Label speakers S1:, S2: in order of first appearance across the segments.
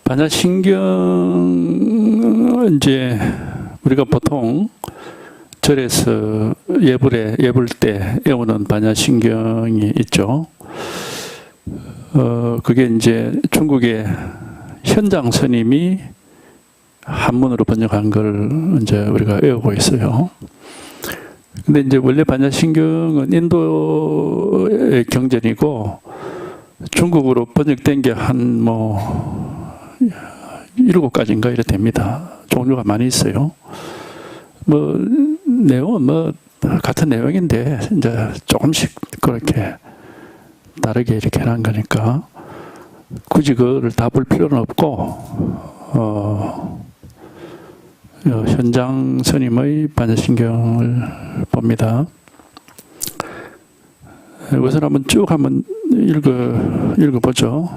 S1: 반야신경 이제 우리가 보통 절에서 예불 때 외우는 반야신경이 있죠. 그게 이제 중국의 현장 스님이 한문으로 번역한 걸 이제 우리가 외우고 있어요. 근데 이제 원래 반야신경은 인도의 경전이고 중국으로 번역된 게 한 7가지인가 이래 됩니다. 종류가 많이 있어요. 내용은 같은 내용인데 이제 조금씩 그렇게 다르게 이렇게 해놓은 거니까 굳이 그걸 다 볼 필요는 없고 현장 스님의 반야신경을 봅니다. 우선 한번 쭉 읽어보죠.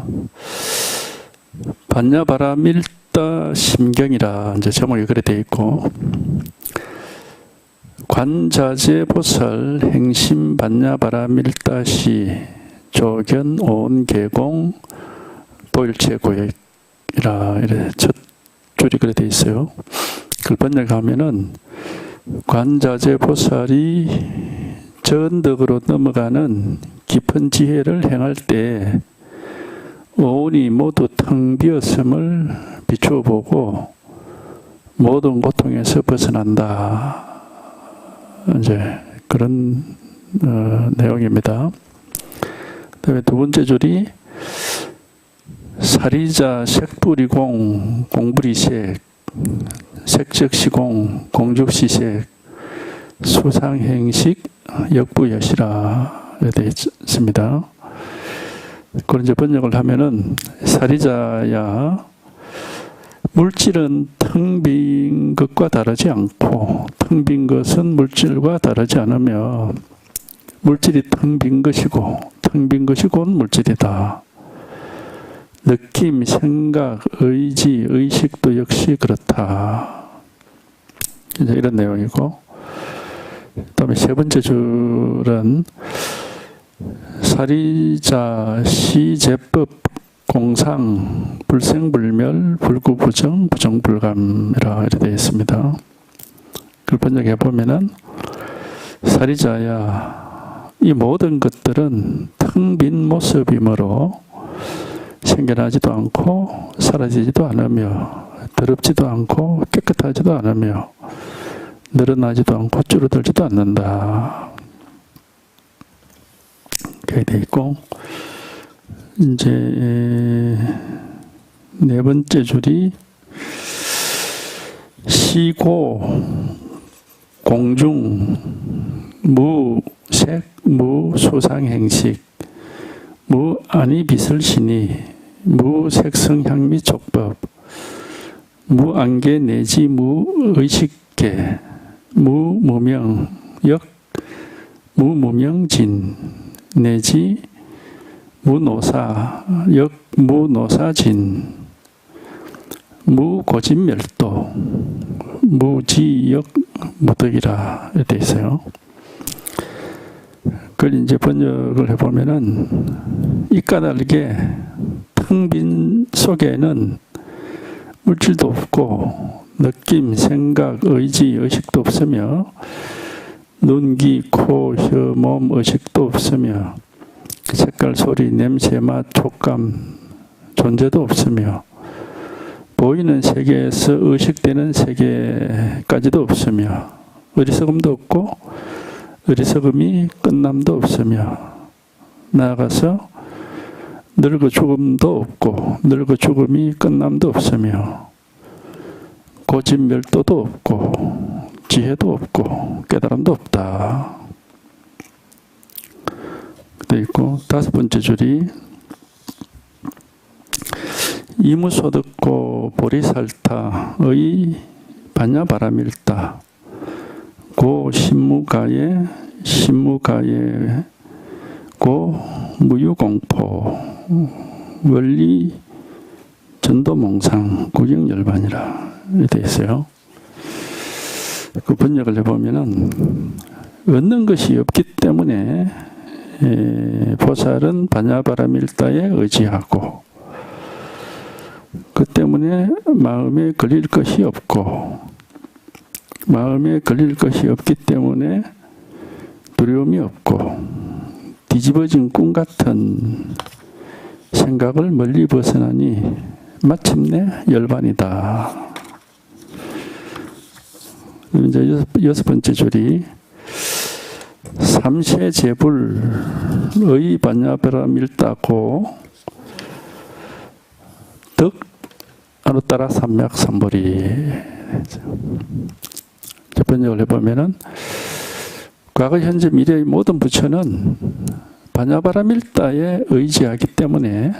S1: 반야바라밀다 심경이라 이제 제목이 그래 되어 있고, 관자재 보살 행심 반야바라밀다시 조견 온 계공 도일체 고액이라 이래 첫 줄이 그래 되어 있어요. 그걸 번역하면은 관자재 보살이 전덕으로 넘어가는 깊은 지혜를 행할 때 오온이 모두 텅 비었음을 비추어 보고 모든 고통에서 벗어난다. 이제 그런 내용입니다. 그다음에 두 번째 줄이 사리자 색불이공 공불이색 색적시공 공죽시색 수상행식 역부여시라 되어 있습니다. 그걸 이제 번역을 하면은 사리자야 물질은 텅 빈 것과 다르지 않고 텅 빈 것은 물질과 다르지 않으며 물질이 텅 빈 것이고 텅 빈 것이 곧 물질이다. 느낌, 생각, 의지, 의식도 역시 그렇다. 이제 이런 내용이고, 그 다음에 세 번째 줄은 사리자 시제법 공상 불생불멸 불구부정 부정불감이라 이렇게 되어 있습니다. 그걸 번역해 보면은 사리자야 이 모든 것들은 텅 빈 모습이므로 생겨나지도 않고 사라지지도 않으며 더럽지도 않고 깨끗하지도 않으며 늘어나지도 않고 줄어들지도 않는다. 그렇게 되어 있고, 이제 네 번째 줄이 시고 공중 무색 무수상행식 무아니 비설신이 무색성향미 촉법 무안개 내지 무의식계 무무명 역 무무명진 내지 무노사 역 무노사진 무고진멸도 무지역 무덕이라 되어 있어요. 그걸 이제 번역을 해보면은 이 까닭에 텅 빈 속에는 물질도 없고 느낌, 생각, 의지, 의식도 없으며 눈, 귀, 코, 혀, 몸, 의식도 없으며 색깔, 소리, 냄새, 맛, 촉감 존재도 없으며 보이는 세계에서 의식되는 세계까지도 없으며 어리석음도 없고 어리석음이 끝남도 없으며 나아가서 늙어 죽음도 없고 늙어 죽음이 끝남도 없으며 고진멸도도 없고 지혜도 없고 깨달음도 없다. 되어 있고, 다섯 번째 줄이 이무소득고 보리살타의 반야바라밀다 고 신무가에 고 무유공포 원리 전도몽상 구경열반이라 되어 있어요. 그 번역을 해보면은 얻는 것이 없기 때문에 보살은 반야바라밀다에 의지하고 그 때문에 마음에 걸릴 것이 없고 마음에 걸릴 것이 없기 때문에 두려움이 없고 뒤집어진 꿈 같은 생각을 멀리 벗어나니 마침내 열반이다. 이제 여섯 번째 줄이 삼세제불의 반야바라밀다고 덕 아누따라 삼맥삼보리. 번역을 해보면은 과거 현재 미래의 모든 부처는 반야바라밀다에 의지하기 때문에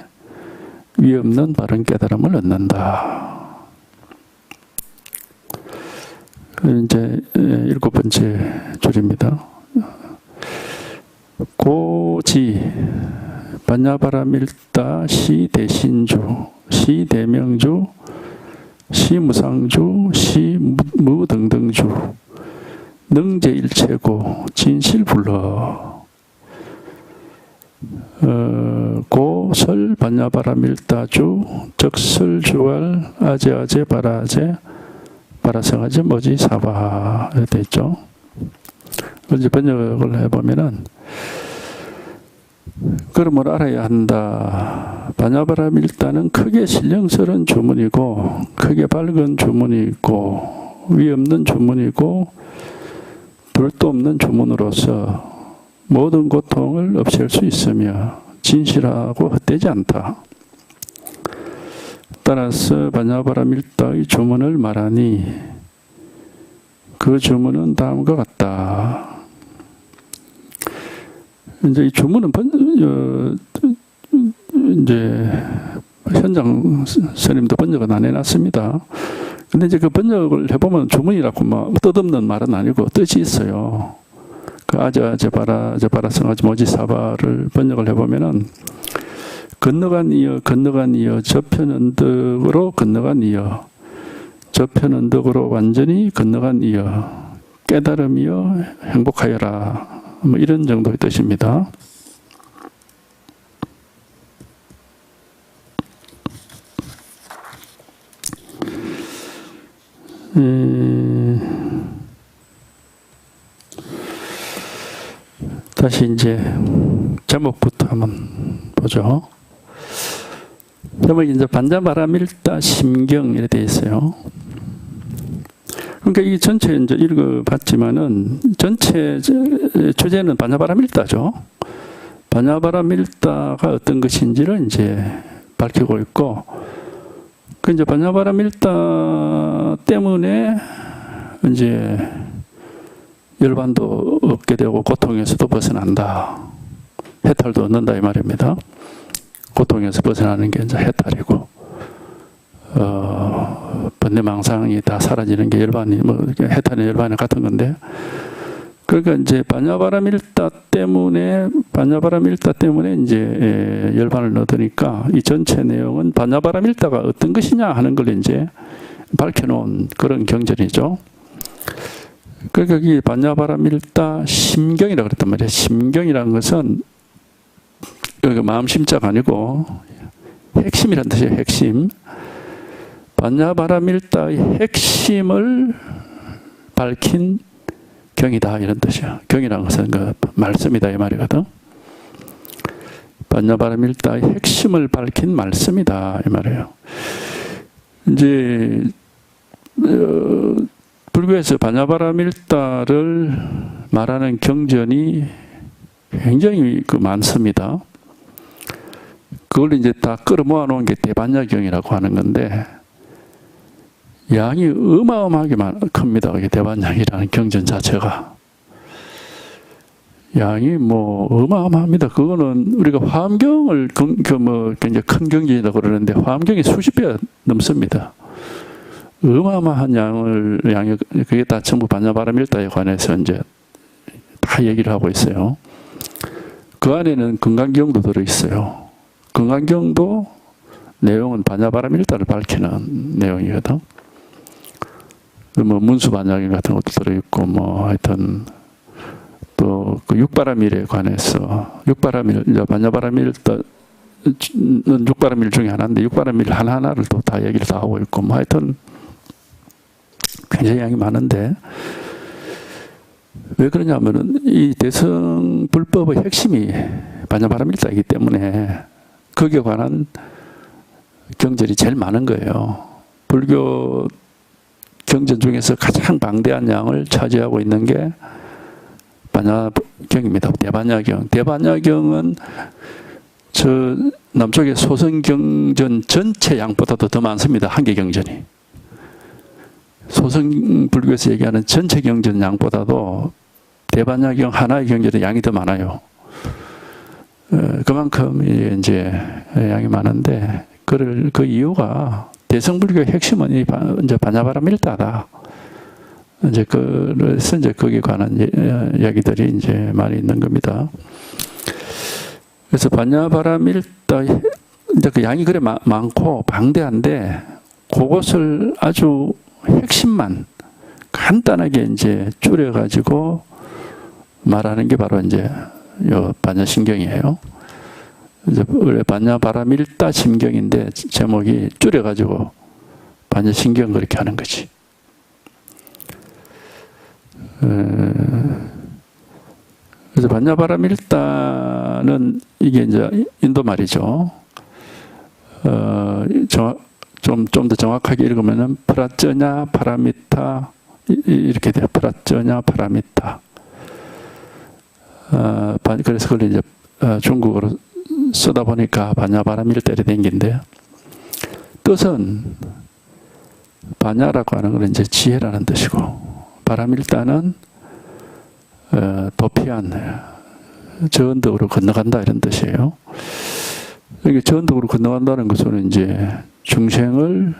S1: 위 없는 바른 깨달음을 얻는다. 이제 일곱 번째 줄입니다. 고지 반야바라밀다 시대신주 시대명주 시무상주 시무등등주 능제일체고 진실불허 고설 반야바라밀다주 적설주알 아제아제 바라제 바라성아제 모지사바 이렇게 있죠. 이제 번역을 해보면은 그러므로 알아야 한다. 반야바라밀다는 크게 신령스러운 주문이고 크게 밝은 주문이고 위 없는 주문이고 둘도 없는 주문으로서 모든 고통을 없앨 수 있으며 진실하고 헛되지 않다. 따라서 반야바라밀다의 주문을 말하니 그 주문은 다음과 같다. 이제 이 주문은 이제 현장 스님도 번역은 안 해놨습니다. 근데 이제 그 번역을 해보면 주문이라고 막 뜻없는 말은 아니고 뜻이 있어요. 그 아자아제 바라성아제 모지사바를 번역을 해보면은 건너간 이어 저편 언덕으로 건너간 이어 저편 언덕으로 완전히 건너간 이어 깨달음이여 행복하여라. 뭐 이런 정도의 뜻입니다. 다시 이제 제목부터 한번 보죠. 제목이 이제 반야바라밀다 심경 이렇게 되어 있어요. 그러니까 이 전체 이제 읽어봤지만은 전체 주제는 반야바라밀다죠. 반야바라밀다가 어떤 것인지를 이제 밝히고 있고, 그 이제 반야바라밀다 때문에 이제 열반도 얻게 되고 고통에서도 벗어난다. 해탈도 얻는다 이 말입니다. 고통에서 벗어나는 게 이제 해탈이고, 번뇌망상이 다 사라지는 게 열반이, 뭐, 해탈의 열반이 같은 건데, 그러니까 이제 반야바라밀다 때문에 이제 열반을 얻으니까 이 전체 내용은 반야바라밀다가 어떤 것이냐 하는 걸 이제 밝혀놓은 그런 경전이죠. 그러니까 이 반야바라밀다 심경이라고 그랬단 말이에요. 심경이라는 것은 여기 마음심자가 아니고 핵심이라는 뜻이에요. 핵심. 반야바라밀다의 핵심을 밝힌 경이다 이런 뜻이야. 경이라는 것은 그 말씀이다 이 말이거든. 반야바라밀다의 핵심을 밝힌 말씀이다 이 말이에요. 이제 불교에서 반야바라밀다를 말하는 경전이 굉장히 많습니다. 그걸 이제 다 끌어모아 놓은 게 대반야경이라고 하는 건데, 양이 어마어마하게 큽니다. 대반야경이라는 경전 자체가. 양이 뭐 어마어마합니다. 그거는 우리가 화엄경을 굉장히 큰 경전이라고 그러는데 화엄경이 수십 배 넘습니다. 어마어마한 양이 그게 다 전부 반야바라밀다에 관해서 이제 다 얘기를 하고 있어요. 그 안에는 금강경도 들어있어요. 금강경도 내용은 반야바라밀다를 밝히는 내용이거든. 뭐 문수반야경 같은 것도 들어있고 뭐 하여튼 또 그 육바라밀에 관해서 육바라밀, 반야바라밀은 육바라밀 중에 하나인데 육바라밀 하나하나를 또 다 얘기를 다 하고 있고 뭐 하여튼 굉장히 양이 많은데 왜 그러냐면은 이 대승 불법의 핵심이 반야바라밀자이기 때문에 거기에 관한 경전이 제일 많은 거예요. 불교 경전 중에서 가장 방대한 양을 차지하고 있는 게 반야경입니다. 대반야경. 대반야경은 저 남쪽의 소승경전 전체 양보다도 더 많습니다. 한 개 경전이. 소승불교에서 얘기하는 전체 경전 양보다도 대반야경 하나의 경전의 양이 더 많아요. 그만큼 이제 양이 많은데 그 이유가 대승불교의 핵심은 이제 반야바라밀다다. 이제 그래서 이제 거기에 관한 이야기들이 이제 많이 있는 겁니다. 그래서 반야바라밀다 이제 그 양이 그래 많고 방대한데 그것을 아주 핵심만 간단하게 이제 줄여가지고 말하는 게 바로 이제 요 반야심경이에요. 이제 원래 반야바라밀다 심경인데 제목이 줄여가지고 반야심경 그렇게 하는 거지. 그래서 반야바라밀다는 이게 이제 인도 말이죠. 좀 더 정확하게 읽으면은 프라쩌냐 파라미타 이렇게 돼요. 프라쩌냐 파라미타. 그래서 그걸 이제 중국어로 쓰다 보니까 반야바라밀다를 된 건데요. 뜻은 반야라고 하는 건 이제 지혜라는 뜻이고 바라밀다는 도피한 저언덕으로 건너간다 이런 뜻이에요. 여기 저언덕으로 건너간다는 것은 이제 중생을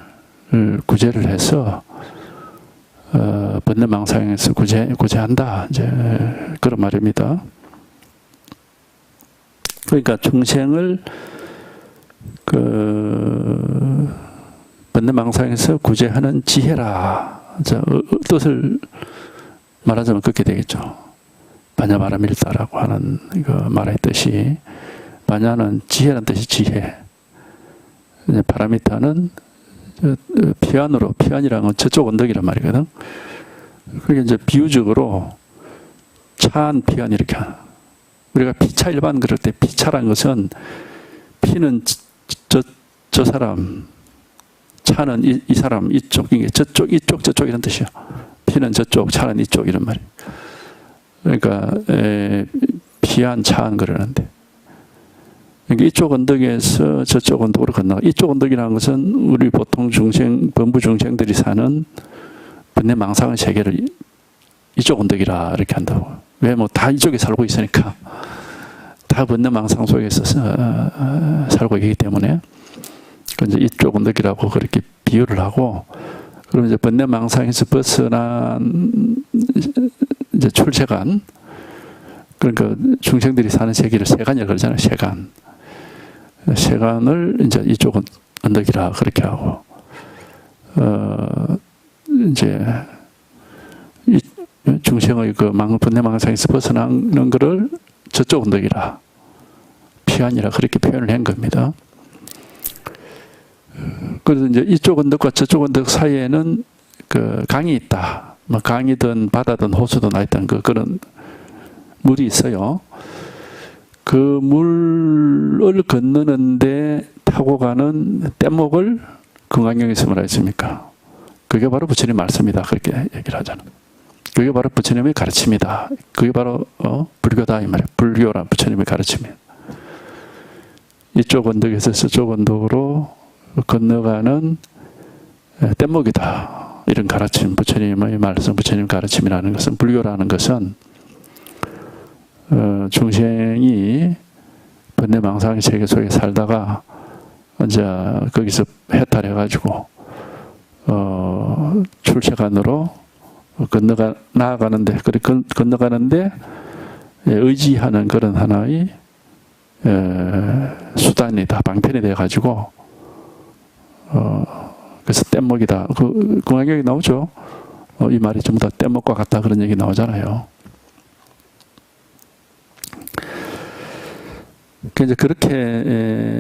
S1: 구제를 해서 번뇌망상에서 구제한다 이제 그런 말입니다. 그러니까 중생을 그 번뇌망상에서 구제하는 지혜라. 뜻을 말하자면 그렇게 되겠죠. 반야바라밀다라고 하는 그 말의 뜻이 반야는 지혜라는 뜻이 지혜. 바라미타는 피안이라는 건 저쪽 언덕이란 말이거든. 그게 이제 비유적으로 차한 피안 이렇게 우리가 피차 일반 그럴 때 피차라는 것은 피는 저 사람 차는 이 사람 이쪽 이게 저쪽 이쪽 저쪽 이런 뜻이야. 피는 저쪽 차는 이쪽 이런 말이에요. 그러니까 피안 차안 그러는데 그러니까 이쪽 언덕에서 저쪽 언덕으로 건너가. 이쪽 언덕이라는 것은 우리 보통 범부 중생들이 사는 번뇌망상의 세계를 이쪽 언덕이라 이렇게 한다고. 왜 뭐 다 이쪽에 살고 있으니까 다 번뇌망상 속에서 살고 있기 때문에 이제 이쪽 언덕이라고 그렇게 비유를 하고 그럼 이제 번뇌망상에서 벗어난 이제 출세간 그러니까 중생들이 사는 세계를 세간이라고 그러잖아요. 세간을 이제 이쪽은 언덕이라 그렇게 하고 이제 이 중생의 그 번뇌망상에서 벗어나는 것을 저쪽 언덕이라 피안이라 그렇게 표현을 한 겁니다. 그래서 이제 이쪽 언덕과 저쪽 언덕 사이에는 그 강이 있다. 뭐 강이든 바다든 호수든 하여튼 그런 물이 있어요. 그 물을 건너는데 타고 가는 뗏목을 금강경에서 뭐라 했습니까? 그게 바로 부처님 말씀이다. 그렇게 얘기를 하잖아. 그게 바로 부처님의 가르침이다. 그게 바로 불교다 이 말이에요. 불교라 부처님의 가르침이에요. 이쪽 언덕에서 저쪽 언덕으로 건너가는 뗏목이다. 이런 가르침, 부처님의 말씀, 부처님 가르침이라는 것은 불교라는 것은 중생이 번뇌망상의 세계 속에 살다가 이제 거기서 해탈해가지고 출세간으로 나아가는데 건너가는데 의지하는 그런 하나의 수단이다. 방편이 돼가지고 그래서 뗏목이다. 그 공학역이 나오죠. 이 말이 전부 다 뗏목과 같다 그런 얘기 나오잖아요. 이제 그렇게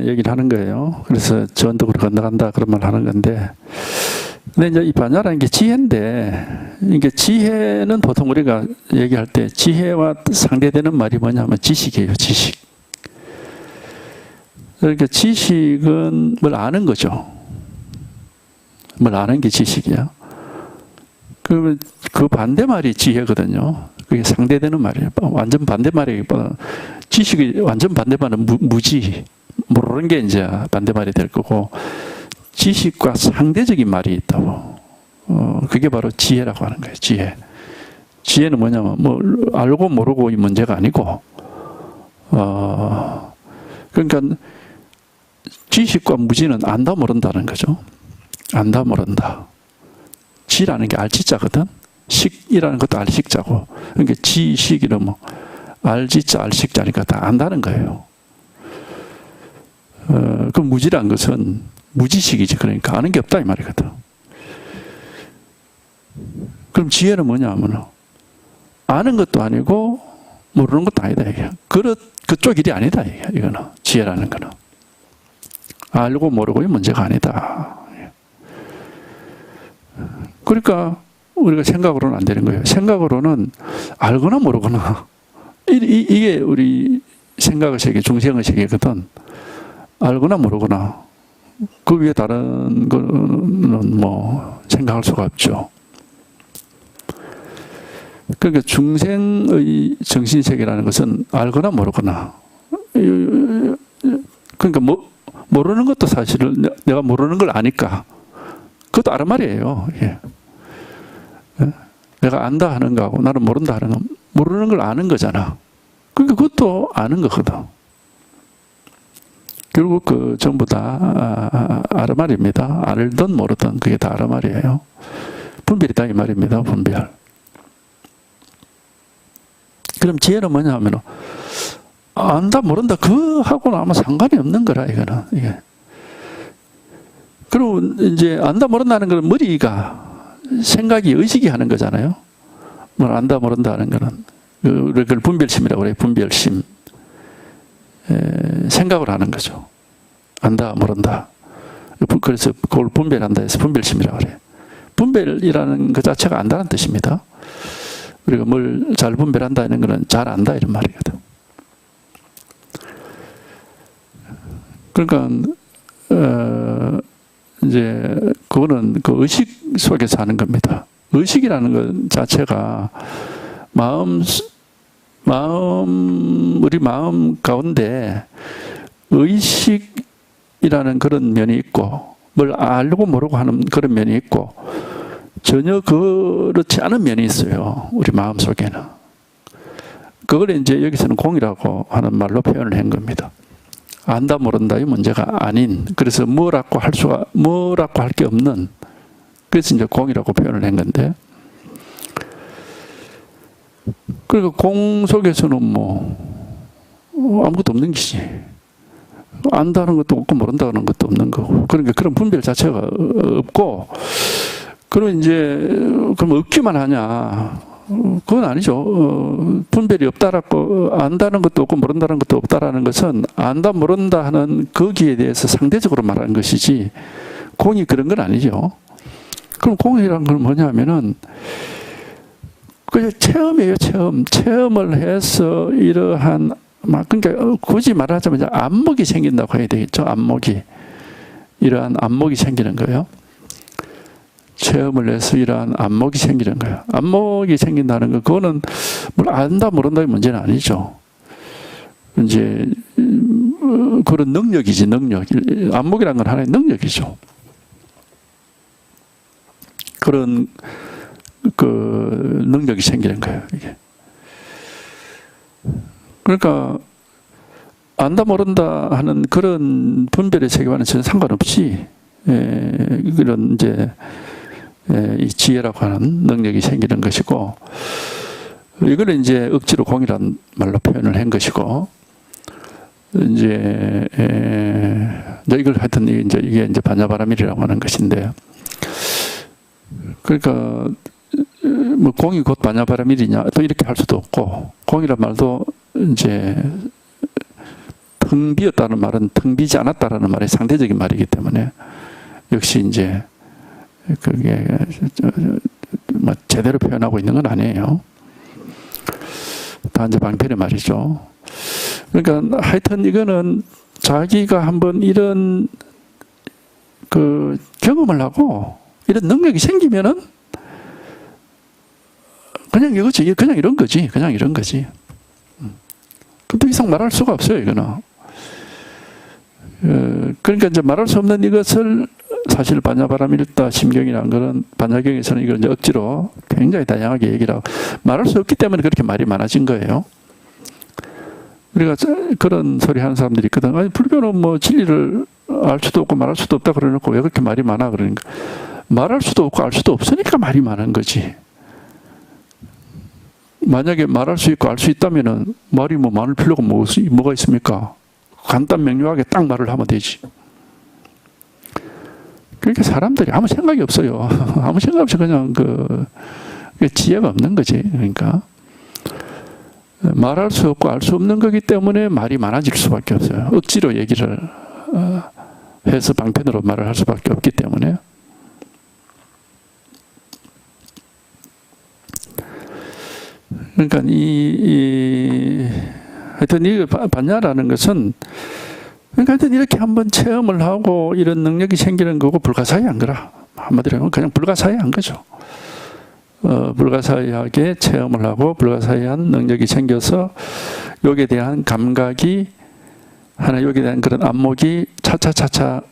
S1: 얘기를 하는 거예요. 그래서 전덕으로 건너간다 그런 말 하는 건데, 근데 이제 이 반야라는 게 지혜인데, 이게 지혜는 보통 우리가 얘기할 때 지혜와 상대되는 말이 뭐냐면 지식이에요, 지식. 그러니까 지식은 뭘 아는 거죠. 뭘 아는 게 지식이야. 그러면 그 반대말이 지혜거든요. 그게 상대되는 말이에요. 완전 반대말이기보다 지식이 완전 반대말은 무지, 모르는 게 이제 반대말이 될 거고, 지식과 상대적인 말이 있다고. 그게 바로 지혜라고 하는 거예요. 지혜. 지혜는 뭐냐면 뭐 알고 모르고 이 문제가 아니고, 그러니까 지식과 무지는 안다 모른다는 거죠. 안다 모른다. 지라는 게 알지자거든. 식이라는 것도 알식자고. 그러니까 지식이는 뭐 알지자 알식자니까 다 안다는 거예요. 그 무지란 것은 무지식이지. 그러니까 아는 게 없다 이 말이거든. 그럼 지혜는 뭐냐 하면 아는 것도 아니고 모르는 것도 아니다 이게. 그쪽 일이 아니다 이게. 이거는 지혜라는 거는 알고 모르고의 문제가 아니다. 그러니까 우리가 생각으로는 안 되는 거예요. 생각으로는 알거나 모르거나, 이게 우리 생각의 세계, 중생의 세계거든. 알거나 모르거나 그 위에 다른 거는 뭐 생각할 수가 없죠. 그러니까 중생의 정신세계라는 것은 알거나 모르거나, 그러니까 모르는 것도 사실은 내가 모르는 걸 아니까 그것도 아란 말이에요. 예. 내가 안다 하는 거하고 나는 모른다 하는 건 모르는 걸 아는 거잖아. 그러니까 그것도 아는 거거든. 결국 그 전부 다 아란 말입니다. 알든 모르든 그게 다 아란 말이에요. 분별이다 이 말입니다. 분별. 그럼 지혜는 뭐냐 하면 안다 모른다 그하고는 아무 상관이 없는 거라 이거는. 이게. 그리고 이제 안다 모른다는 건 머리가 생각이 의식이 하는 거잖아요. 뭘 안다 모른다 하는 거는 그걸 분별심이라고 그래요. 분별심. 생각을 하는 거죠. 안다 모른다. 그래서 그걸 분별한다 해서 분별심이라고 그래요. 분별이라는 그 자체가 안다는 뜻입니다. 우리가 뭘 잘 분별한다 하는 거는 잘 안다 이런 말이거든. 그러니까 이제 그거는 그 의식 속에서 하는 겁니다. 의식이라는 것 자체가 우리 마음 가운데 의식이라는 그런 면이 있고, 뭘 알고 모르고 하는 그런 면이 있고, 전혀 그렇지 않은 면이 있어요. 우리 마음 속에는. 그걸 이제 여기서는 공이라고 하는 말로 표현을 한 겁니다. 안다 모른다의 문제가 아닌, 그래서 뭐라고 할 게 없는, 그래서 이제 공이라고 표현을 한 건데, 그러니까 공 속에서는 뭐 아무것도 없는 것이지. 안다는 것도 없고 모른다는 것도 없는 거고. 그러니까 그런 분별 자체가 없고, 그럼 이제 그럼 없기만 하냐? 그건 아니죠. 분별이 없다라고, 안다는 것도 없고 모른다는 것도 없다라는 것은 안다 모른다 하는 거기에 대해서 상대적으로 말하는 것이지, 공이 그런 건 아니죠. 그럼 공이란 건 뭐냐면은 그냥 체험이에요. 체험을 해서 이러한, 그러니까 굳이 말하자면 안목이 생긴다고 해야 되겠죠. 안목이. 이러한 안목이 생기는 거예요. 체험을 해서 이러한 안목이 생기는 거예요. 안목이 생긴다는 거, 그거는 뭘 안다 모른다의 문제는 아니죠. 이제 그런 능력이지, 능력. 안목이라는 건 하나의 능력이죠. 그런 그 능력이 생기는 거예요, 이게. 그러니까 안다 모른다 하는 그런 분별의 세계와는 전혀 상관없이 그런 이제 이 지혜라고 하는 능력이 생기는 것이고, 이걸 이제 억지로 공이란 말로 표현을 한 것이고, 이제 이걸 하여튼 이게 이제 반야바라밀이라고 하는 것인데, 그러니까 뭐 공이 곧 반야바라밀이냐 또 이렇게 할 수도 없고, 공이란 말도 이제 텅 비었다는 말은 텅 비지 않았다라는 말이 상대적인 말이기 때문에 역시 이제 그게 제대로 표현하고 있는 건 아니에요. 다 이제 방편의 말이죠. 그러니까 하여튼 이거는 자기가 한번 이런 그 경험을 하고 이런 능력이 생기면은 그냥 이거지. 그냥 이런 거지. 그냥 이런 거지. 더 이상 말할 수가 없어요, 이거는. 그러니까 이제 말할 수 없는 이것을 사실 반야바라밀다 심경이라는 거는 반야경에서는 이걸 이제 억지로 굉장히 다양하게 얘기를 하고 말할 수 없기 때문에 그렇게 말이 많아진 거예요. 우리가 그런 소리 하는 사람들이 있거든. 아니, 불교는 뭐 진리를 알 수도 없고 말할 수도 없다 그러놓고 왜 그렇게 말이 많아? 그러니까 말할 수도 없고 알 수도 없으니까 말이 많은 거지. 만약에 말할 수 있고 알 수 있다면은 말이 뭐 많을 필요가 뭐가 있습니까? 간단 명료하게 딱 말을 하면 되지. 그러니까 사람들이 아무 생각이 없어요. 아무 생각 없이 그냥 지혜가 없는 거지. 그러니까 말할 수 없고 알 수 없는 거기 때문에 말이 많아질 수밖에 없어요. 억지로 얘기를 해서 방편으로 말을 할 수밖에 없기 때문에. 그러니까 하여튼 이 반야라는 것은 그러니까 하여튼 이렇게 한번 체험을 하고 이런 능력이 생기는 거고 불가사의한 거라. 한마디로 하면 그냥 불가사의한 거죠. 불가사의하게 체험을 하고 불가사의한 능력이 생겨서 여기에 대한 감각이 하나 여기에 대한 그런 안목이 차차차차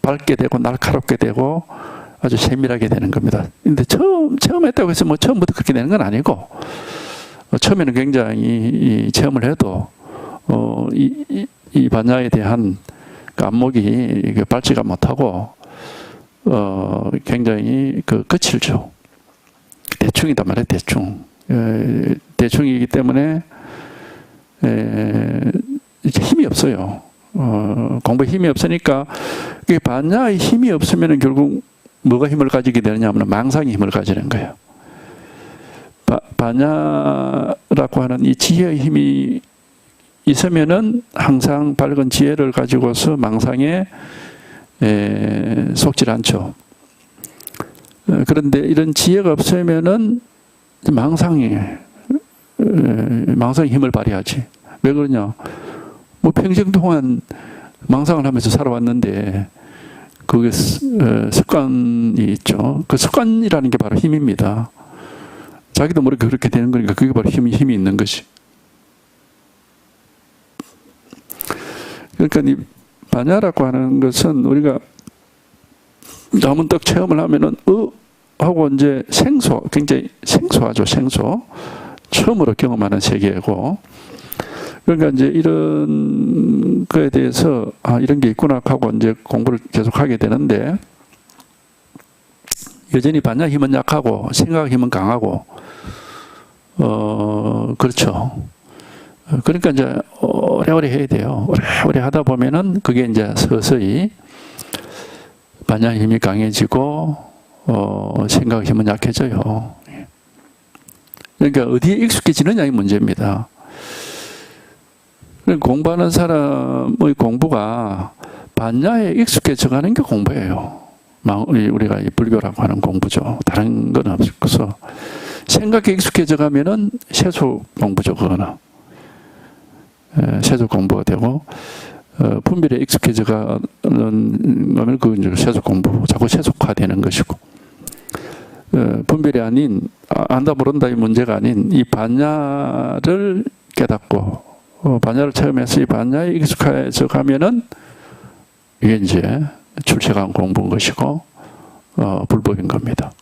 S1: 밝게 되고 날카롭게 되고 아주 세밀하게 되는 겁니다. 근데 처음 했다고 해서 뭐 처음부터 그렇게 되는 건 아니고 처음에는 굉장히 체험을 해도 이 반야에 대한 그 안목이 밝지가 못하고 굉장히 거칠죠. 대충이단 말이에요. 대충. 대충이기 때문에 힘이 없어요. 공부에 힘이 없으니까 이게 반야의 힘이 없으면 결국 뭐가 힘을 가지게 되느냐 하면 망상이 힘을 가지는 거예요. 반야라고 하는 이 지혜의 힘이 있으면은 항상 밝은 지혜를 가지고서 망상에 속질 않죠. 그런데 이런 지혜가 없으면은 망상이 힘을 발휘하지. 왜 그러냐? 뭐 평생 동안 망상을 하면서 살아왔는데 그게 습관이 있죠. 그 습관이라는 게 바로 힘입니다. 자기도 모르게 그렇게 되는 거니까 그게 바로 힘이 있는 것이. 그러니까 이 반야라고 하는 것은 우리가 한번 딱 체험을 하면은 하고 이제 굉장히 생소하죠. 생소. 처음으로 경험하는 세계고. 그러니까 이제 이런 거에 대해서 이런 게 있구나 하고 이제 공부를 계속하게 되는데 여전히 반야 힘은 약하고 생각 힘은 강하고 그렇죠. 그러니까 이제 오래오래 해야 돼요. 오래오래 하다 보면은 그게 이제 서서히 반야 힘이 강해지고 생각 힘은 약해져요. 그러니까 어디에 익숙해지느냐의 문제입니다. 공부하는 사람의 공부가 반야에 익숙해져가는 게 공부예요. 우리가 이 불교라고 하는 공부죠. 다른 건 없어서 생각에 익숙해져가면은 세속 공부죠. 그거는 세속 공부가 되고 분별에 익숙해져가는 거면 그건 이제 세속 공부, 자꾸 세속화되는 것이고 분별이 아닌 안다 모른다의 문제가 아닌 이 반야를 깨닫고 반야를 체험해서 이 반야에 익숙해져 가면은 이게 이제 출세간 공부인 것이고 불법인 겁니다.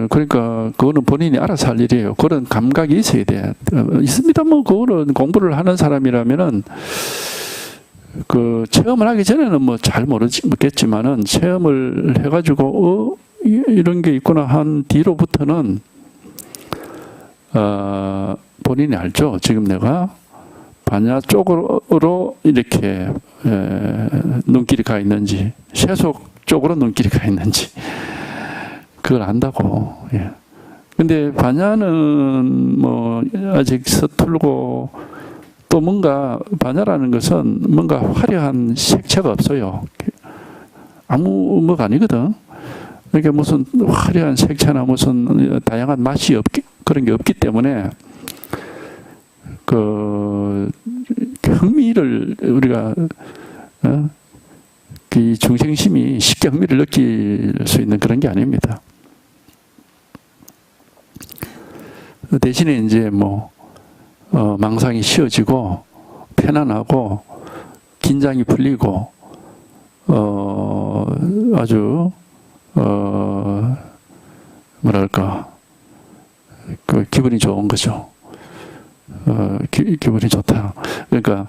S1: 그러니까 그거는 본인이 알아서 할 일이에요. 그런 감각이 있어야 돼. 있습니다. 뭐 그거는 공부를 하는 사람이라면은 그 체험을 하기 전에는 뭐 잘 모르겠지만은 체험을 해가지고 이런 게 있구나 한 뒤로부터는 본인이 알죠. 지금 내가 반야 쪽으로 이렇게 눈길이 가 있는지 세속 쪽으로 눈길이 가 있는지 그걸 안다고. 예. 근데 반야는 뭐 아직 서툴고 또 뭔가 반야라는 것은 뭔가 화려한 색채가 없어요. 아무 뭐가 아니거든. 그러니까 무슨 화려한 색채나 무슨 다양한 맛이 그런 게 없기 때문에 그 흥미를 우리가 이 중생심이 쉽게 흥미를 느낄 수 있는 그런 게 아닙니다. 대신에 이제 뭐 망상이 쉬어지고 편안하고 긴장이 풀리고 아주 뭐랄까 그 기분이 좋은 거죠. 기분이 좋다. 그러니까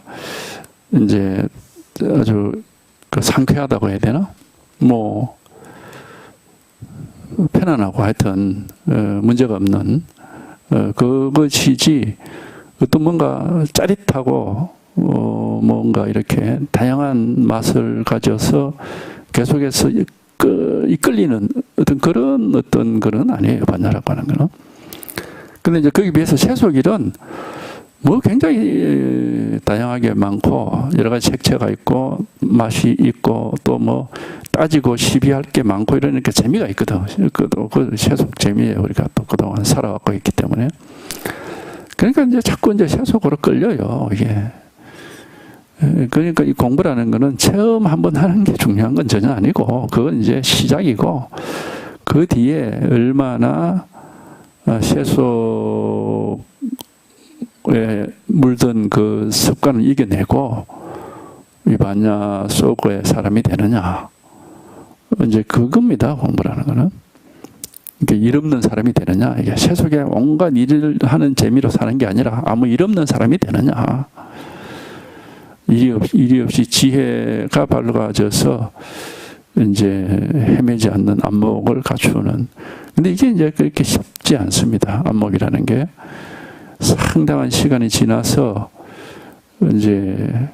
S1: 이제 아주 그 상쾌하다고 해야 되나? 뭐 편안하고 하여튼 문제가 없는 그것이지 어떤 뭔가 짜릿하고 뭔가 이렇게 다양한 맛을 가져서 계속해서 이끌리는 어떤 그런 아니에요. 반야라고 하는 거는. 근데 이제 거기에 비해서 세속일은 뭐 굉장히 다양하게 많고 여러 가지 색채가 있고 맛이 있고 또 뭐 따지고 시비할 게 많고 이러니까 재미가 있거든. 그 세속 재미에 우리가 또 그동안 살아왔고 있기 때문에. 그러니까 이제 자꾸 이제 세속으로 끌려요, 이게. 그러니까 이 공부라는 거는 체험 한번 하는 게 중요한 건 전혀 아니고, 그건 이제 시작이고, 그 뒤에 얼마나 세속에 물든 그 습관을 이겨내고, 이 반야 속의 사람이 되느냐. 이제 그겁니다, 공부라는 거는. 그러니까 일 없는 사람이 되느냐. 이게 세속에 온갖 일을 하는 재미로 사는 게 아니라 아무 일 없는 사람이 되느냐. 일이 없이 지혜가 밝아져서 이제 헤매지 않는 안목을 갖추는. 근데 이게 이제 그렇게 쉽지 않습니다. 안목이라는 게. 상당한 시간이 지나서 이제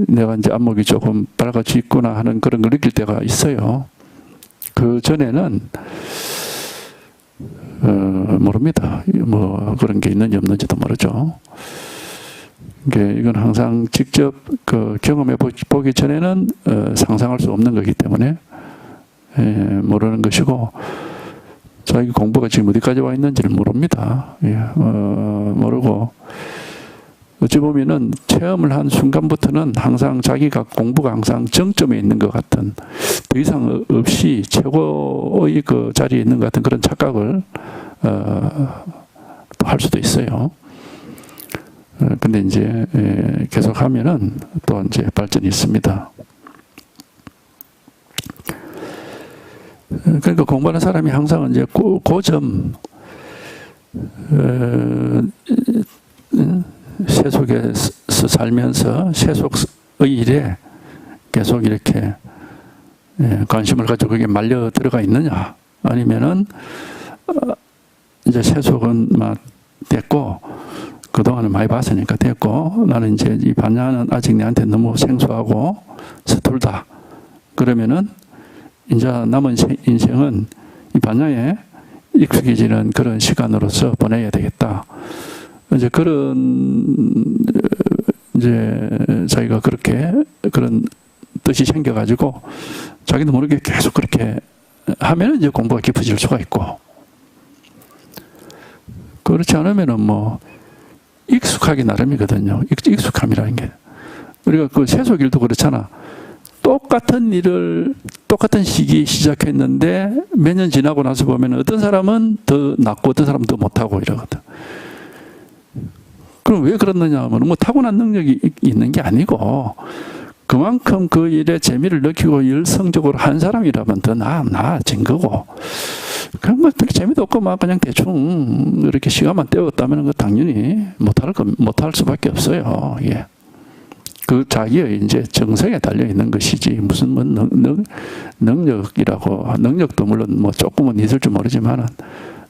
S1: 내가 이제 안목이 조금 밝아져 있구나 하는 그런 걸 느낄 때가 있어요. 그 전에는 모릅니다. 뭐 그런 게 있는지 없는지도 모르죠. 이건 항상 직접 그 경험해 보기 전에는 상상할 수 없는 거기 때문에 모르는 것이고, 자기 공부가 지금 어디까지 와 있는지를 모릅니다. 모르고 어찌 보면은 체험을 한 순간부터는 항상 자기가 공부가 항상 정점에 있는 것 같은, 더 이상 없이 최고의 그 자리에 있는 것 같은 그런 착각을 또 할 수도 있어요. 근데 이제 계속 하면은 또 이제 발전이 있습니다. 그러니까 공부하는 사람이 항상 이제 그 점, 세속에서 살면서 세속의 일에 계속 이렇게 관심을 가지고 그게 말려 들어가 있느냐, 아니면은 이제 세속은 막 됐고 그동안은 많이 봤으니까 됐고 나는 이제 이 반야는 아직 내한테 너무 생소하고 서툴다. 그러면은 이제 남은 인생은 이 반야에 익숙해지는 그런 시간으로서 보내야 되겠다. 이제 그런 이제 자기가 그렇게 그런 뜻이 생겨가지고 자기도 모르게 계속 그렇게 하면 이제 공부가 깊어질 수가 있고, 그렇지 않으면은 뭐 익숙하기 나름이거든요. 익숙함이라는 게. 우리가 그 세속일도 그렇잖아. 똑같은 일을 똑같은 시기에 시작했는데 몇 년 지나고 나서 보면 어떤 사람은 더 낫고 어떤 사람은 더 못하고 이러거든. 그럼 왜 그렇느냐 하면 뭐 타고난 능력이 있는 게 아니고 그만큼 그 일에 재미를 느끼고 열성적으로 한 사람이라면 더 나아진 거고, 그런 거 되게 재미도 없고 막 그냥 대충 이렇게 시간만 때웠다면 그 당연히 못할 수밖에 없어요. 예. 그 자기의 이제 정성에 달려 있는 것이지 무슨 뭐 능력이라고, 능력도 물론 뭐 조금은 있을 줄 모르지만은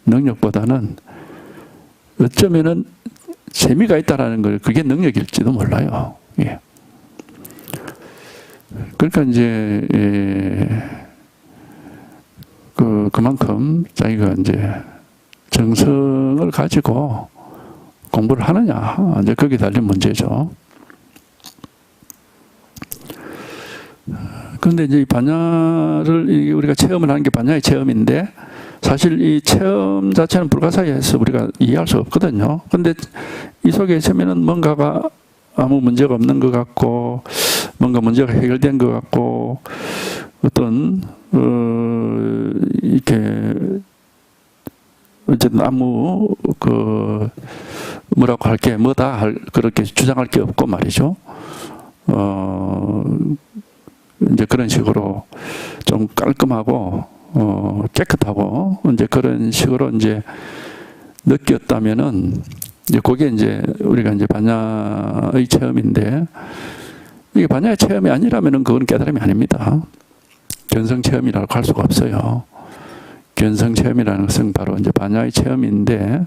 S1: 능력보다는 어쩌면은 재미가 있다라는 걸, 그게 능력일지도 몰라요. 예. 그러니까 이제 그만큼 자기가 이제 정성을 가지고 공부를 하느냐, 이제 거기에 달린 문제죠. 그런데 이제 이 반야를 우리가 체험을 하는 게 반야의 체험인데, 사실 이 체험 자체는 불가사의해서 우리가 이해할 수 없거든요. 근데 이 속에 있으면은 뭔가가 아무 문제가 없는 것 같고, 뭔가 문제가 해결된 것 같고, 어떤 이렇게 어쨌든 아무 뭐라고 할 게 뭐다 그렇게 주장할 게 없고 말이죠. 이제 그런 식으로 좀 깔끔하고 깨끗하고 이제 그런 식으로 이제 느꼈다면은 이제 그게 이제 우리가 이제 반야의 체험인데, 이게 반야의 체험이 아니라면은 그건 깨달음이 아닙니다. 견성 체험이라고 할 수가 없어요. 견성 체험이라는 것은 바로 이제 반야의 체험인데,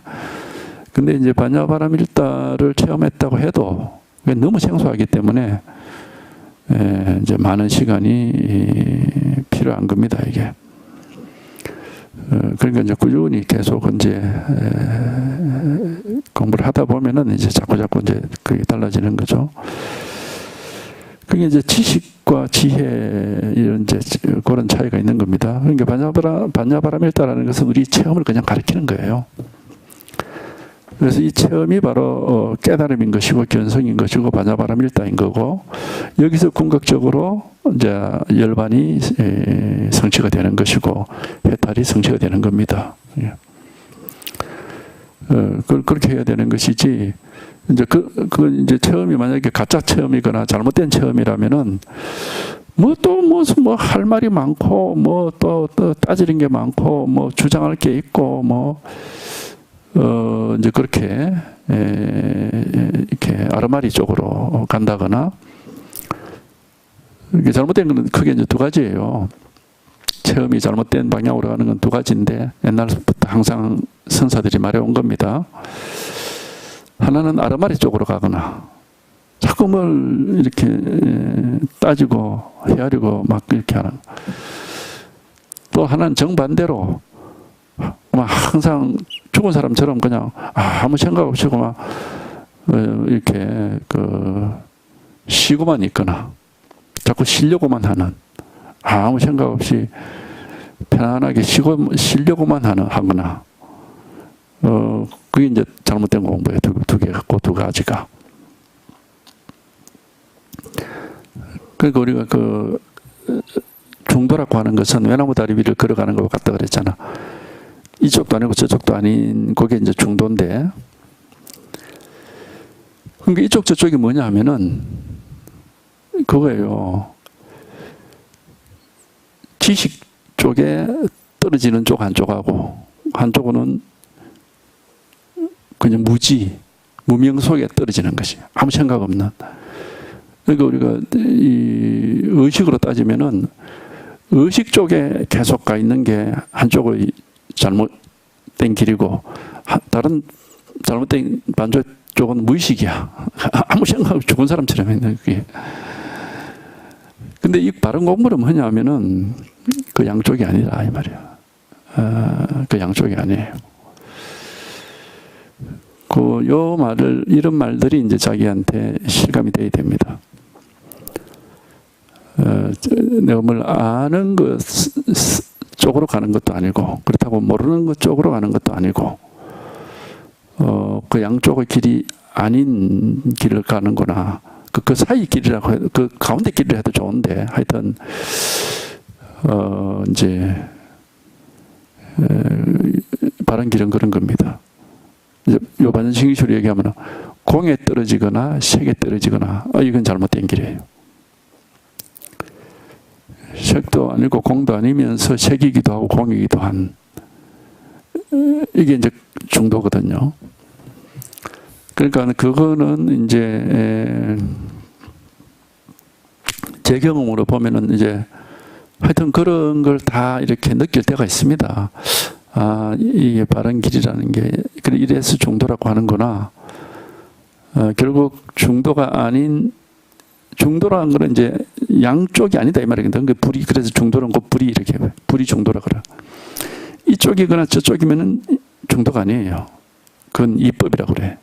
S1: 근데 이제 반야바라밀다를 체험했다고 해도 너무 생소하기 때문에 이제 많은 시간이 필요한 겁니다, 이게. 그러니까 이제 꾸준히 계속 이제 공부를 하다 보면은 이제 자꾸 이제 그게 달라지는 거죠. 그게 이제 지식과 지혜 이런 이제 그런 차이가 있는 겁니다. 그러니까 반야바라밀다라는 것은 우리 체험을 그냥 가리키는 거예요. 그래서 이 체험이 바로 깨달음인 것이고 견성인 것이고 반야바라밀다인 거고, 여기서 궁극적으로 이제 열반이 성취가 되는 것이고 해탈이 성취가 되는 겁니다. 그렇게 해야 되는 것이지, 이제 이제 체험이 만약에 가짜 체험이거나 잘못된 체험이라면은 무슨 할 말이 많고 또 따지는 게 많고 주장할 게 있고 이제 그렇게 이렇게 아르마리 쪽으로 간다거나, 이게 잘못된 건 크게 이제 두 가지예요. 체험이 잘못된 방향으로 가는 건 두 가지인데, 옛날부터 항상 선사들이 말해온 겁니다. 하나는 아르마리 쪽으로 가거나 자꾸 뭘 이렇게 따지고 헤아리고 막 이렇게 하는, 또 하나는 정반대로 항상 죽은 사람처럼 그냥 아무 생각 없이 막 이렇게 쉬고만 있거나 자꾸 쉬려고만 하는, 아무 생각 없이 편안하게 쉬려고만 하거나, 그게 이제 잘못된 공부예요. 두 가지가. 그러니까 우리가 중도라고 하는 것은 외나무 다리 위를 걸어가는 것 같다 그랬잖아. 이쪽도 아니고 저쪽도 아닌 그게 이제 중도인데, 그러니까 이쪽 저쪽이 뭐냐 하면은 그거예요. 지식 쪽에 떨어지는 쪽 한쪽하고, 한쪽은 그냥 무명 속에 떨어지는 것이, 아무 생각 없는. 그러니까 우리가 이 의식으로 따지면은 의식 쪽에 계속 가 있는 게 한쪽의 잘못된 길이고, 다른 잘못된 반대 쪽은 무의식이야. 아무 생각 없이 죽은 사람처럼 있는 그게. 근데 이 바른 공부는 뭐냐 하면은 그 양쪽이 아니라 이 말이야. 그 양쪽이 아니에요. 이런 말들이 이제 자기한테 실감이 돼야 됩니다. 내가 뭘 아는 것 쪽으로 가는 것도 아니고, 그렇다고 모르는 것 쪽으로 가는 것도 아니고, 그 양쪽의 길이 아닌 길을 가는구나. 그 사이 길이라고 해도, 그 가운데 길을 해도 좋은데, 하여튼, 이제, 바른 길은 그런 겁니다. 요 반야신기술을 얘기하면, 공에 떨어지거나, 색에 떨어지거나, 이건 잘못된 길이에요. 색도 아니고 공도 아니면서 색이기도 하고 공이기도 한, 이게 이제 중도거든요. 그러니까 그거는 이제 제 경험으로 보면은 이제 하여튼 그런 걸 다 이렇게 느낄 때가 있습니다. 아, 이게 바른 길이라는 게 이래서 중도라고 하는구나. 결국 중도가 아닌, 중도라는 거는 이제 양쪽이 아니다 이 말이거든. 그래서 중도는 그 불이 이렇게 불이 중도라 그래. 이쪽이거나 저쪽이면은 중도가 아니에요. 그건 이법이라고 그래.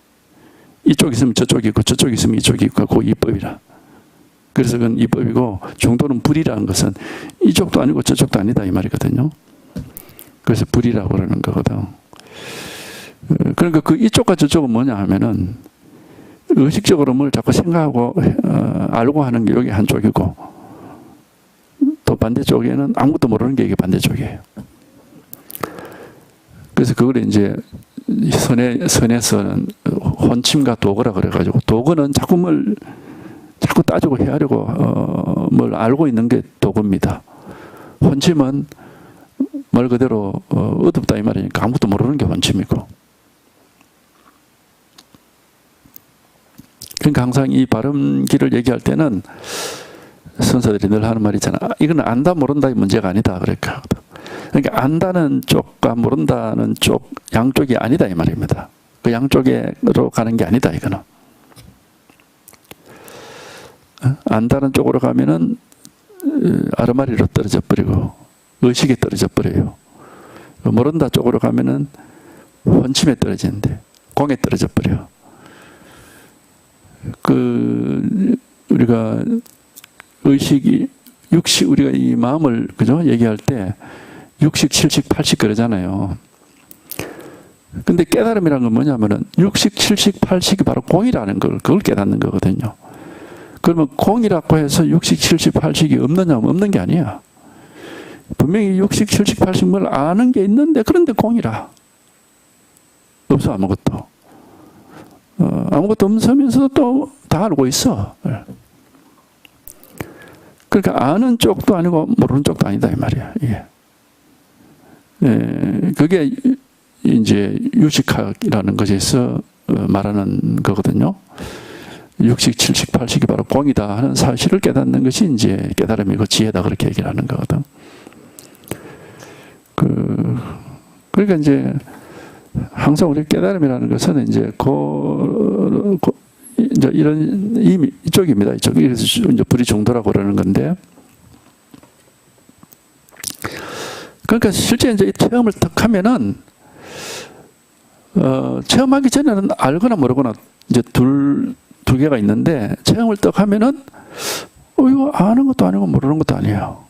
S1: 이쪽 있으면 저쪽이 있고 저쪽 있으면 이쪽이 있고 그 이법이라. 그래서 그건 이법이고, 중도는 불이라는 것은 이쪽도 아니고 저쪽도 아니다 이 말이거든요. 그래서 불이라고 그러는 거거든. 그러니까 그 이쪽과 저쪽은 뭐냐 하면은 의식적으로 뭘 자꾸 생각하고 알고 하는 게 여기 한쪽이고, 또 반대쪽에는 아무것도 모르는 게 이게 반대쪽이에요. 그래서 그걸 이제 선에서는 혼침과 도거라 그래가지고, 도거는 자꾸 따지고 헤아리고 뭘 알고 있는 게 도거입니다. 혼침은 말 그대로 어둡다 이 말이니까 아무것도 모르는 게 혼침이고. 그러니까 항상 이 바른 길을 얘기할 때는 선사들이 늘 하는 말이 있잖아. 이건 안다 모른다의 문제가 아니다. 그러니까 안다는 쪽과 모른다는 쪽 양쪽이 아니다 이 말입니다. 그 양쪽으로 가는 게 아니다 이거는. 안다는 쪽으로 가면은 아르마리로 떨어져 버리고 의식에 떨어져 버려요. 모른다 쪽으로 가면은 혼침에 떨어지는데 공에 떨어져 버려. 우리가 의식이 육식, 우리가 이 마음을 그죠 얘기할 때 육식, 칠식, 팔식 그러잖아요. 근데 깨달음이라는 건 뭐냐면은 육식, 칠식, 팔식이 바로 공이라는 그걸 깨닫는 거거든요. 그러면 공이라고 해서 육식, 칠식, 팔식이 없느냐 하면 없는 게 아니야. 분명히 육식, 칠식, 팔식 뭘 아는 게 있는데 그런데 공이라. 없어 아무것도. 아무것도 없으면서도 또 다 알고 있어. 그러니까 아는 쪽도 아니고 모르는 쪽도 아니다 이 말이야. 이게. 그게 이제 유식학이라는 것에서 말하는 거거든요. 육식, 칠식, 팔식이 바로 공이다 하는 사실을 깨닫는 것이 이제 깨달음이고 지혜다 그렇게 얘기를 하는 거거든. 그러니까 이제 항상 우리 깨달음이라는 것은 이제 이제 이런 이미 이쪽입니다. 이쪽. 그래서 이제 불이 중도라고 그러는 건데. 그러니까 실제 이제 이 체험을 딱 하면은 체험하기 전에는 알거나 모르거나 이제 둘 개가 있는데 체험을 딱 하면은 이거 아는 것도 아니고 모르는 것도 아니에요.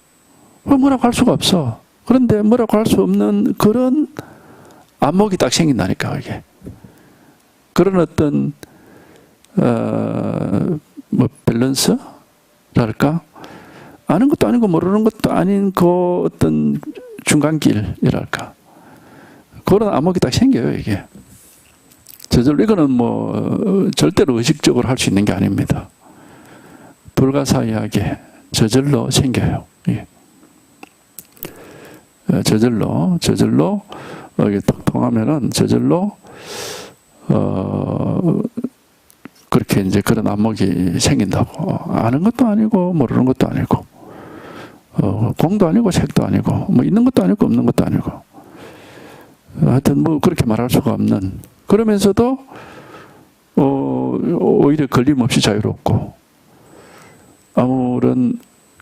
S1: 뭐라고 할 수가 없어. 그런데 뭐라고 할 수 없는 그런 안목이 딱 생긴다니까 이게. 그런 어떤 뭐 밸런스랄까? 아는 것도 아니고 모르는 것도 아닌 그 어떤 중간길이랄까? 그런 안목이 딱 생겨요 이게. 저절로 이거는 뭐 절대로 의식적으로 할 수 있는 게 아닙니다. 불가사의하게 저절로 생겨요. 예. 저절로 이게 딱 통하면은 저절로 그렇게 이제 그런 안목이 생긴다고. 아는 것도 아니고 모르는 것도 아니고 공도 아니고 색도 아니고 뭐 있는 것도 아니고 없는 것도 아니고 하여튼 뭐 그렇게 말할 수가 없는, 그러면서도 오히려 걸림없이 자유롭고 아무런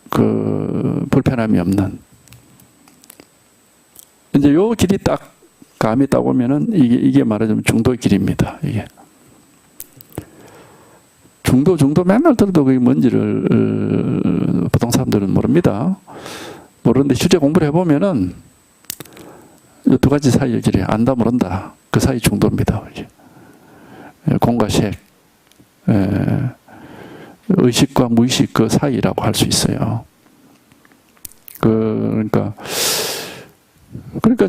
S1: 불편함이 없는, 이제 요 길이 딱 감이 딱 오면은 이게 말하자면 중도의 길입니다. 이게 중도 맨날 들어도 그게 뭔지를 보통 사람들은 모릅니다. 모르는데 실제 공부를 해보면은 이 두 가지 사이의 길이 안다 모른다 그 사이 중도입니다. 공과 색, 의식과 무의식 그 사이라고 할 수 있어요. 그러니까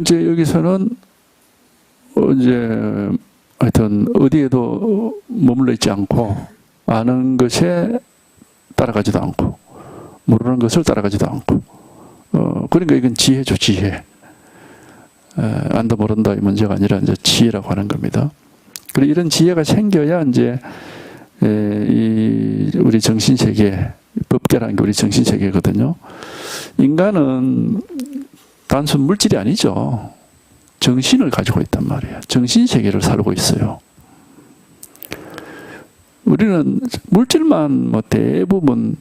S1: 이제 여기서는 이제 하여튼 어디에도 머물러 있지 않고 아는 것에 따라가지도 않고 모르는 것을 따라가지도 않고 그러니까 이건 지혜죠, 지혜. 안다 모른다의 문제가 아니라 이제 지혜라고 하는 겁니다. 그리고 이런 지혜가 생겨야 이제 우리 정신세계, 법계라는 게 우리 정신세계거든요. 인간은 단순 물질이 아니죠. 정신을 가지고 있단 말이에요. 정신세계를 살고 있어요. 우리는 물질만 뭐 대부분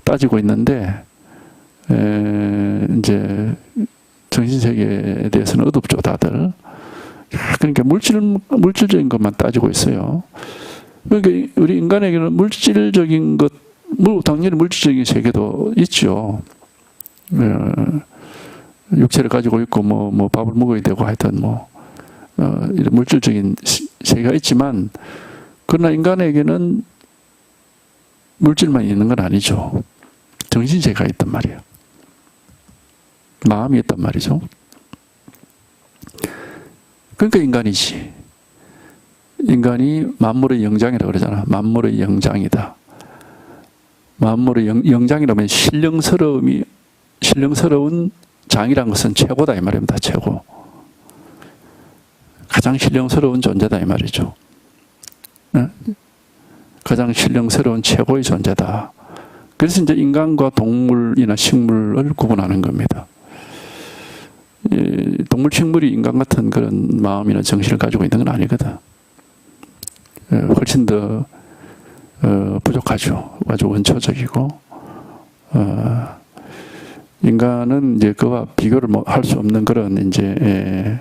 S1: 따지고 있는데 이제 정신세계에 대해서는 어둡죠, 다들. 그러니까 물질적인 것만 따지고 있어요. 그러니까 우리 인간에게는 물질적인 것, 당연히 물질적인 세계도 있죠. 육체를 가지고 있고, 뭐 밥을 먹어야 되고 하여튼 이런 물질적인 세계가 있지만, 그러나 인간에게는 물질만 있는 건 아니죠. 정신세계가 있단 말이에요. 마음이 있단 말이죠. 그러니까 인간이지. 인간이 만물의 영장이라고 그러잖아. 만물의 영장이다. 만물의 영장이라면 신령스러운 장이란 것은 최고다 이 말입니다. 최고. 가장 신령스러운 존재다 이 말이죠. 네? 가장 신령스러운 최고의 존재다. 그래서 이제 인간과 동물이나 식물을 구분하는 겁니다. 동물, 식물이 인간 같은 그런 마음이나 정신을 가지고 있는 건 아니거든. 훨씬 더 부족하죠. 아주 원초적이고, 인간은 이제 그와 비교를 할 수 없는 그런 이제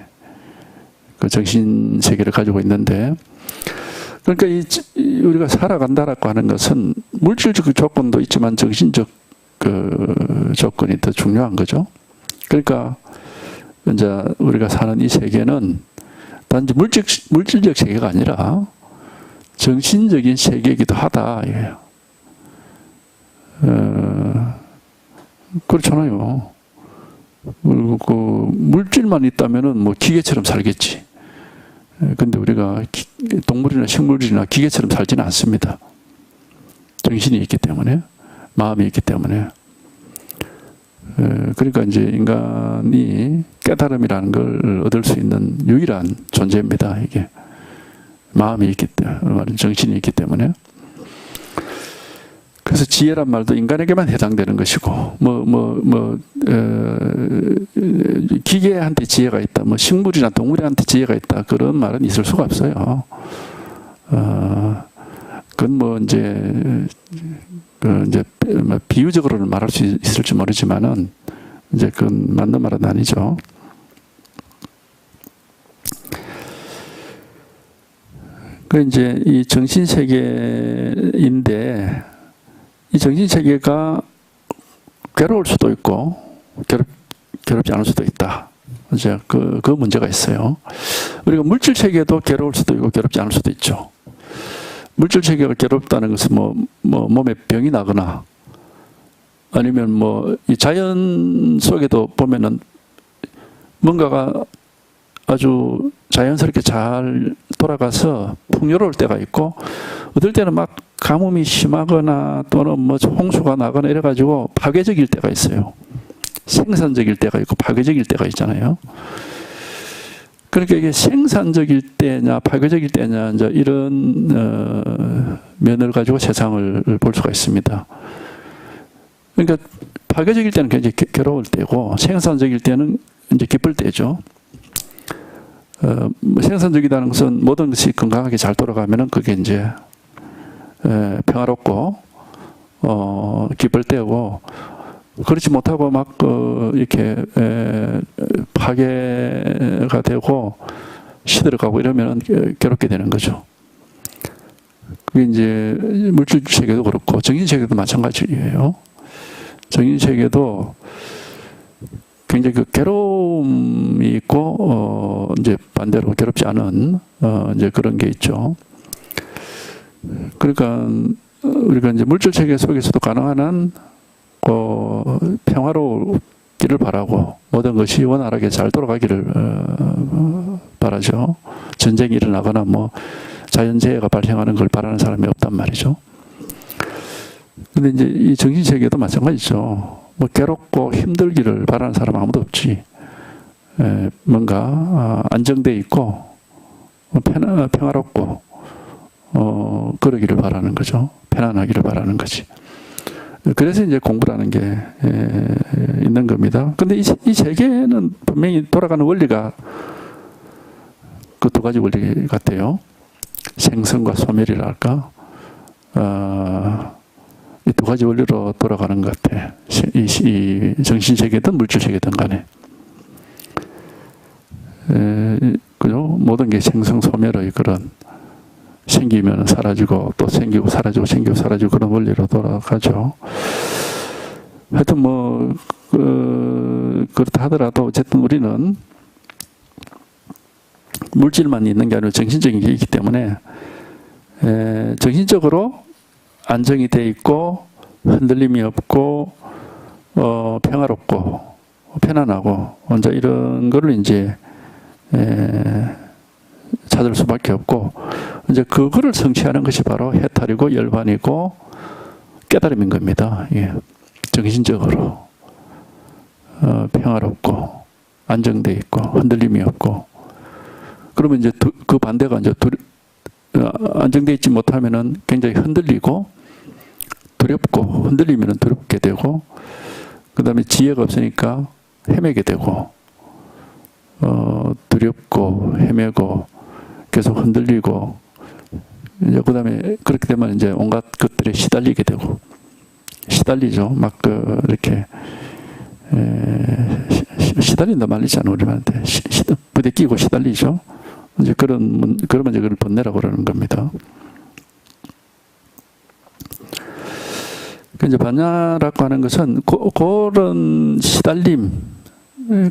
S1: 그 정신 세계를 가지고 있는데, 그러니까 우리가 살아간다라고 하는 것은 물질적 조건도 있지만 정신적 그 조건이 더 중요한 거죠. 그러니까 이제 우리가 사는 이 세계는 단지 물질적 세계가 아니라 정신적인 세계이기도 하다 이거예요. 그렇잖아요. 그 물질만 있다면은 뭐 기계처럼 살겠지. 근데 우리가 동물이나 식물이나 기계처럼 살지는 않습니다. 정신이 있기 때문에, 마음이 있기 때문에. 그러니까 이제 인간이 깨달음이라는 걸 얻을 수 있는 유일한 존재입니다. 이게 마음이 있기 때문에, 정신이 있기 때문에. 그래서 지혜란 말도 인간에게만 해당되는 것이고, 기계한테 지혜가 있다, 식물이나 동물한테 지혜가 있다, 그런 말은 있을 수가 없어요. 그건 이제 비유적으로는 말할 수 있을지 모르지만은, 이제 그건 맞는 말은 아니죠. 그 이제 이 정신세계인데, 이 정신세계가 괴로울 수도 있고, 괴롭지 않을 수도 있다. 이제 그 문제가 있어요. 우리가 물질세계도 괴로울 수도 있고, 괴롭지 않을 수도 있죠. 물질세계가 괴롭다는 것은 몸에 병이 나거나, 아니면 이 자연 속에도 보면은 뭔가가 아주 자연스럽게 잘 돌아가서 풍요로울 때가 있고, 어떨 때는 막 가뭄이 심하거나 또는 홍수가 나거나 이래가지고 파괴적일 때가 있어요. 생산적일 때가 있고 파괴적일 때가 있잖아요. 그러니까 이게 생산적일 때냐 파괴적일 때냐 이제 이런 면을 가지고 세상을 볼 수가 있습니다. 그러니까 파괴적일 때는 굉장히 괴로울 때고, 생산적일 때는 이제 기쁠 때죠. 생산적이라는 것은 모든 것이 건강하게 잘 돌아가면은 그게 이제 평화롭고 기쁠 때고, 그렇지 못하고 막 이렇게 파괴가 되고 시들어가고 이러면 괴롭게 되는 거죠. 그게 이제 물질 세계도 그렇고 정신 세계도 마찬가지예요. 정신 세계도 굉장히 그 괴로움이 있고 이제 반대로 괴롭지 않은 이제 그런 게 있죠. 그러니까 우리가 이제 물질 세계 속에서도 가능한 한 평화로우기를 바라고 모든 것이 원활하게 잘 돌아가기를 바라죠. 전쟁이 일어나거나 자연재해가 발생하는 걸 바라는 사람이 없단 말이죠. 근데 이제 이 정신 세계도 마찬가지죠. 괴롭고 힘들기를 바라는 사람 아무도 없지. 뭔가 안정돼 있고 평화롭고 그러기를 바라는 거죠. 편안하기를 바라는 거지. 그래서 이제 공부라는 게 있는 겁니다. 근데 이 세계는 분명히 돌아가는 원리가 그 두 가지 원리 같아요. 생성과 소멸이랄까. 이 두 가지 원리로 돌아가는 것 같아. 이 정신세계든 물질세계든 간에. 그죠? 모든 게 생성소멸의 그런 생기면 사라지고 또 생기고 사라지고 생기고 사라지고 그런 원리로 돌아가죠. 하여튼 뭐 그렇다 하더라도 어쨌든 우리는 물질만 있는 게 아니라 정신적인 게 있기 때문에 정신적으로 안정이 돼 있고 흔들림이 없고 평화롭고 편안하고 먼저 이런 거를 이제 찾을 수밖에 없고 이제 그거를 성취하는 것이 바로 해탈이고 열반이고 깨달음인 겁니다. 예. 정신적으로 평화롭고 안정돼 있고 흔들림이 없고 그러면 이제 그 반대가 이제 안정돼 있지 못하면은 굉장히 흔들리고 두렵고 흔들리면은 두렵게 되고 그 다음에 지혜가 없으니까 헤매게 되고 두렵고 헤매고 계속 흔들리고 이제 그 다음에 그렇게 되면 이제 온갖 것들에 시달리게 되고 시달리죠. 막 이렇게 시달린다 말이잖아 우리한테 부대 끼고 시달리죠. 이제 그러면 이제 그걸 번뇌라고 그러는 겁니다. 이제 반야라고 하는 것은 그런 시달림,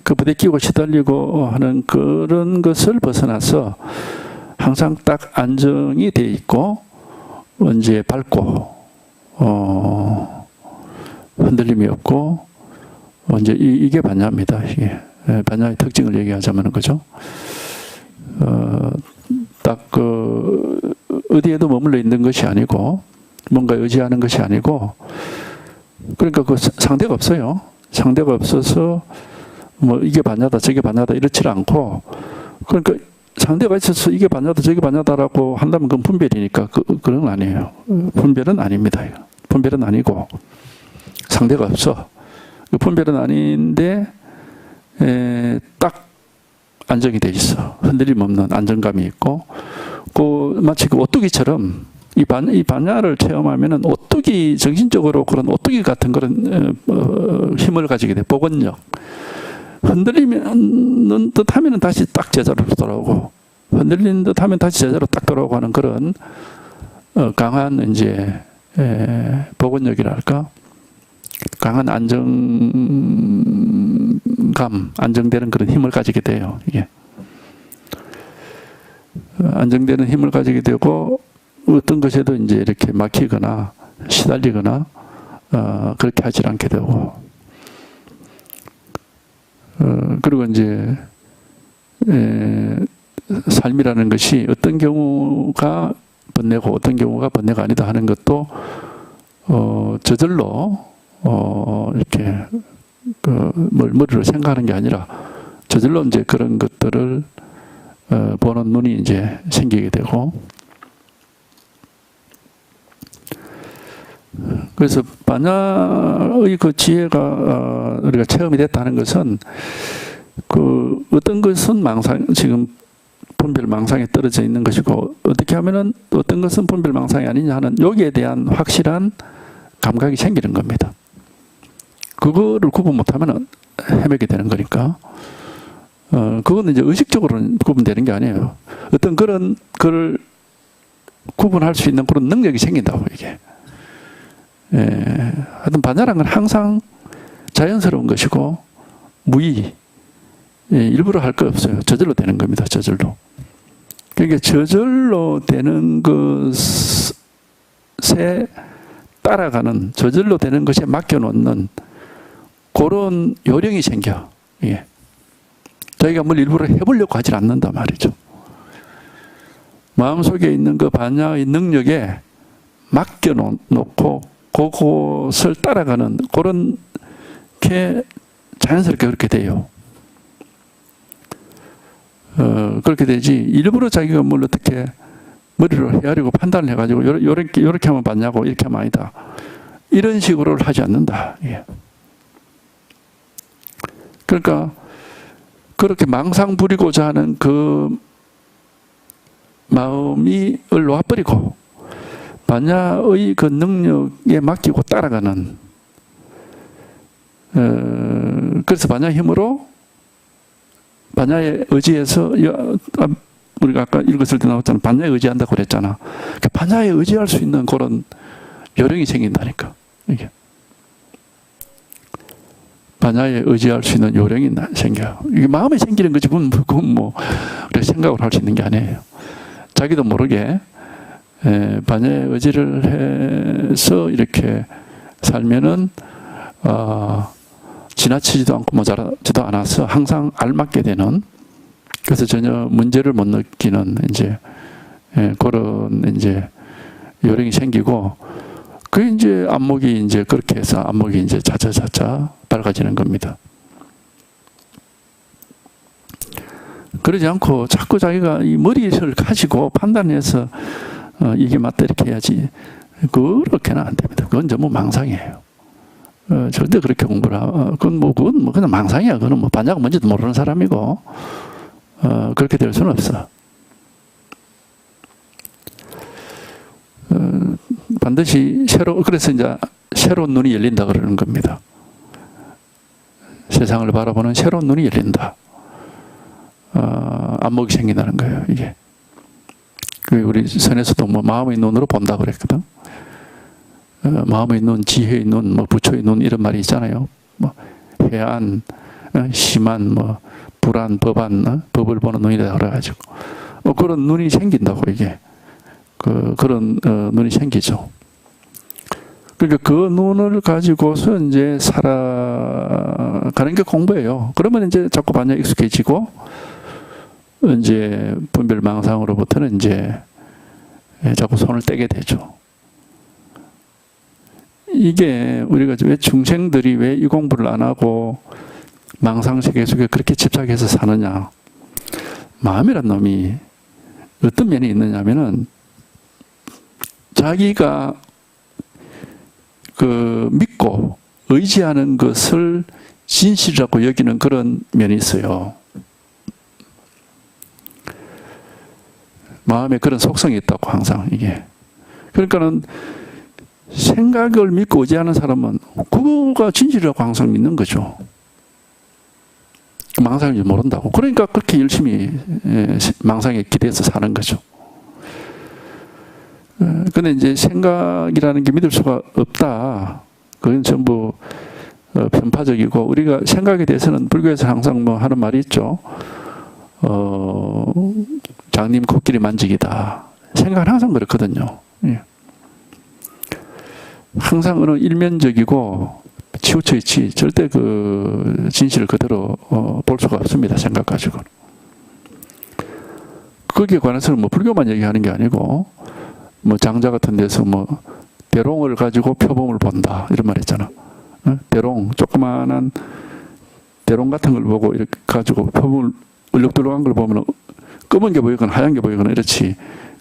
S1: 그 부대 끼고 시달리고 하는 그런 것을 벗어나서 항상 딱 안정이 돼 있고 이제 밝고 흔들림이 없고 이제 이게 반야입니다. 이게 반야의 특징을 얘기하자면 그죠. 딱 어디에도 머물러 있는 것이 아니고 뭔가 의지하는 것이 아니고 그러니까 그 상대가 없어요. 상대가 없어서 뭐 이게 반야다 저게 반야다 이렇지 않고 그러니까 상대가 있어서 이게 반야다 저게 반야다라고 한다면 그건 분별이니까 그건 아니에요. 분별은 아닙니다. 분별은 아니고 상대가 없어. 분별은 아닌데 딱 안정이 돼 있어. 흔들림 없는 안정감이 있고 마치 그 오뚜기처럼 이 반야를 체험하면은 오뚜기 정신적으로 그런 오뚜기 같은 그런 힘을 가지게 돼. 복원력. 흔들리는 듯하면은 다시 딱 제자로 돌아오고 흔들리는 듯하면 다시 제자로 딱 돌아오고 하는 그런 강한 이제 복원력이랄까 강한 안정감, 안정되는 그런 힘을 가지게 돼요. 이게 안정되는 힘을 가지게 되고 어떤 것에도 이제 이렇게 막히거나 시달리거나 그렇게 하지 않게 되고 그리고 이제 삶이라는 것이 어떤 경우가 번뇌고 어떤 경우가 번뇌가 아니다 하는 것도 저절로 이렇게 머리로 생각하는 게 아니라 저절로 이제 그런 것들을 보는 눈이 이제 생기게 되고 그래서 반야의 그 지혜가 우리가 체험이 됐다는 것은 그 어떤 것은 지금 분별망상에 떨어져 있는 것이고 어떻게 하면은 어떤 것은 분별망상이 아니냐 하는 여기에 대한 확실한 감각이 생기는 겁니다. 그거를 구분 못하면 헤매게 되는 거니까 그거는 이제 의식적으로는 구분되는 게 아니에요. 어떤 그걸 구분할 수 있는 그런 능력이 생긴다고 이게. 하여튼 반야란 건 항상 자연스러운 것이고 무의 일부러 할 거 없어요. 저절로 되는 겁니다. 저절로. 그러니까 저절로 되는 것에 따라가는 저절로 되는 것에 맡겨놓는 그런 요령이 생겨. 예. 저희가 뭘 일부러 해보려고 하질 않는단 말이죠. 마음속에 있는 그 반야의 능력에 맡겨놓고 그것을 따라가는 그런 게 자연스럽게 그렇게 돼요. 그렇게 되지 일부러 자기가 뭘 어떻게 머리로 헤아리고 판단을 해가지고 요렇게 하면 맞냐고 이렇게 하면 아니다. 이런 식으로 하지 않는다. 예. 그러니까 그렇게 망상 부리고자 하는 그 마음이 놓아버리고 반야의 그 능력에 맡기고 따라가는 그래서 반야 힘으로 반야의 의지에서 우리가 아까 읽었을 때 나왔잖아. 반야에 의지한다고 그랬잖아. 그러니까 반야에 의지할 수 있는 그런 요령이 생긴다니까. 이게. 반야에 의지할 수 있는 요령이 생겨요. 이게 마음에 생기는 거지. 그건 뭐 우리가 생각을 할 수 있는 게 아니에요. 자기도 모르게 반야에 의지를 해서 이렇게 살면은 지나치지도 않고 모자라지도 않아서 항상 알맞게 되는, 그래서 전혀 문제를 못 느끼는 이제 그런 이제 요령이 생기고, 그 이제 안목이 이제 그렇게 해서 안목이 이제 차차차차 밝아지는 겁니다. 그러지 않고 자꾸 자기가 이 머리를 가지고 판단해서 이게 맞다 이렇게 해야지, 그렇게는 안 됩니다. 그건 전부 망상이에요. 절대 그렇게 공부를 그건 뭐 그냥 망상이야. 그건 뭐 반야가 뭔지도 모르는 사람이고 그렇게 될 수는 없어. 반드시 그래서 이제 새로운 눈이 열린다 그러는 겁니다. 세상을 바라보는 새로운 눈이 열린다. 안목이 생긴다는 거예요, 이게. 우리 선에서도 뭐 마음의 눈으로 본다 그랬거든. 마음의 눈, 지혜의 눈, 뭐 부처의 눈 이런 말이 있잖아요. 뭐 해안, 심한, 뭐 불안, 법안, 법을 보는 눈이다 그래가지고 그런 눈이 생긴다고 이게. 그런 눈이 생기죠. 그러니까 그 눈을 가지고서 이제 살아가는 게 공부예요. 그러면 이제 자꾸 반야 익숙해지고 이제 분별망상으로부터는 이제 자꾸 손을 떼게 되죠. 이게 우리가 왜 중생들이 왜 이 공부를 안 하고 망상세계 속에 그렇게 집착해서 사느냐. 마음이란 놈이 어떤 면이 있느냐면은 자기가 믿고 의지하는 것을 진실이라고 여기는 그런 면이 있어요. 마음에 그런 속성이 있다고 항상 이게. 그러니까는 생각을 믿고 의지하는 사람은 그거가 진실이라고 항상 믿는 거죠. 망상인지 모른다고. 그러니까 그렇게 열심히 망상에 기대서 사는 거죠. 근데 이제 생각이라는 게 믿을 수가 없다. 그건 전부 편파적이고, 우리가 생각에 대해서는 불교에서 항상 뭐 하는 말이 있죠. 장님 코끼리 만지기다. 생각은 항상 그렇거든요. 예. 항상 어느 일면적이고 치우쳐 있지 절대 그 진실을 그대로 볼 수가 없습니다. 생각 가지고는. 거기에 관해서는 뭐 불교만 얘기하는 게 아니고, 뭐 장자 같은 데서 뭐 대롱을 가지고 표범을 본다 이런 말 있잖아. 대롱, 조그마한 대롱 같은 걸 보고 이렇게 가지고 표범을 울룩들룩한 걸 보면 검은 게 보이거나 하얀 게 보이거나 이렇지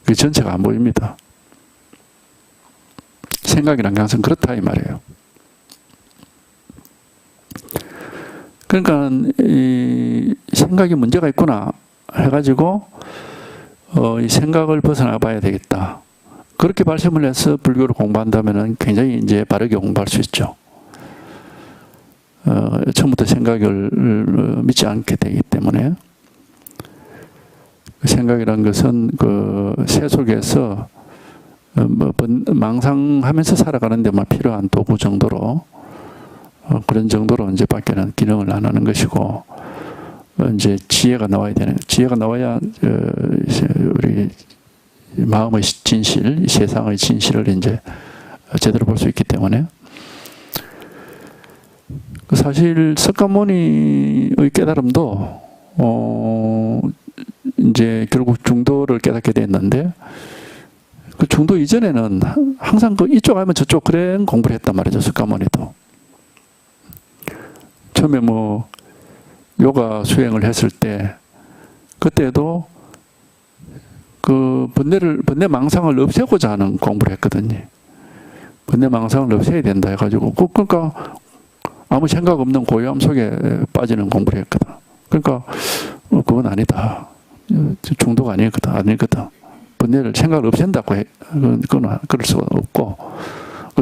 S1: 그 전체가 안 보입니다. 생각이란 게 항상 그렇다 이 말이에요. 그러니까 이 생각이 문제가 있구나 해가지고 이 생각을 벗어나 봐야 되겠다. 그렇게 발심을 해서 불교를 공부한다면 굉장히 이제 바르게 공부할 수 있죠. 처음부터 생각을 믿지 않게 되기 때문에. 생각이란 것은 그 새 속에서 망상하면서 살아가는데 필요한 도구 정도로, 그런 정도로 이제 밖에는 기능을 안 하는 것이고, 이제 지혜가 나와야 되는, 지혜가 나와야 우리 마음의 진실, 세상의 진실을 이제 제대로 볼 수 있기 때문에. 사실 석가모니의 깨달음도 이제 결국 중도를 깨닫게 됐는데, 그 중도 이전에는 항상 그 이쪽 하면 저쪽 그런 공부를 했단 말이죠. 석가모니도. 처음에 뭐 요가 수행을 했을 때 그때도 그 번뇌 망상을 없애고자 하는 공부를 했거든요. 번뇌 망상을 없애야 된다 해가지고 그러니까 아무 생각 없는 고요함 속에 빠지는 공부를 했거든. 그러니까 그건 아니다. 중도가 아니거든. 번뇌를 생각을 없앤다고 해. 그건 그럴 수가 없고,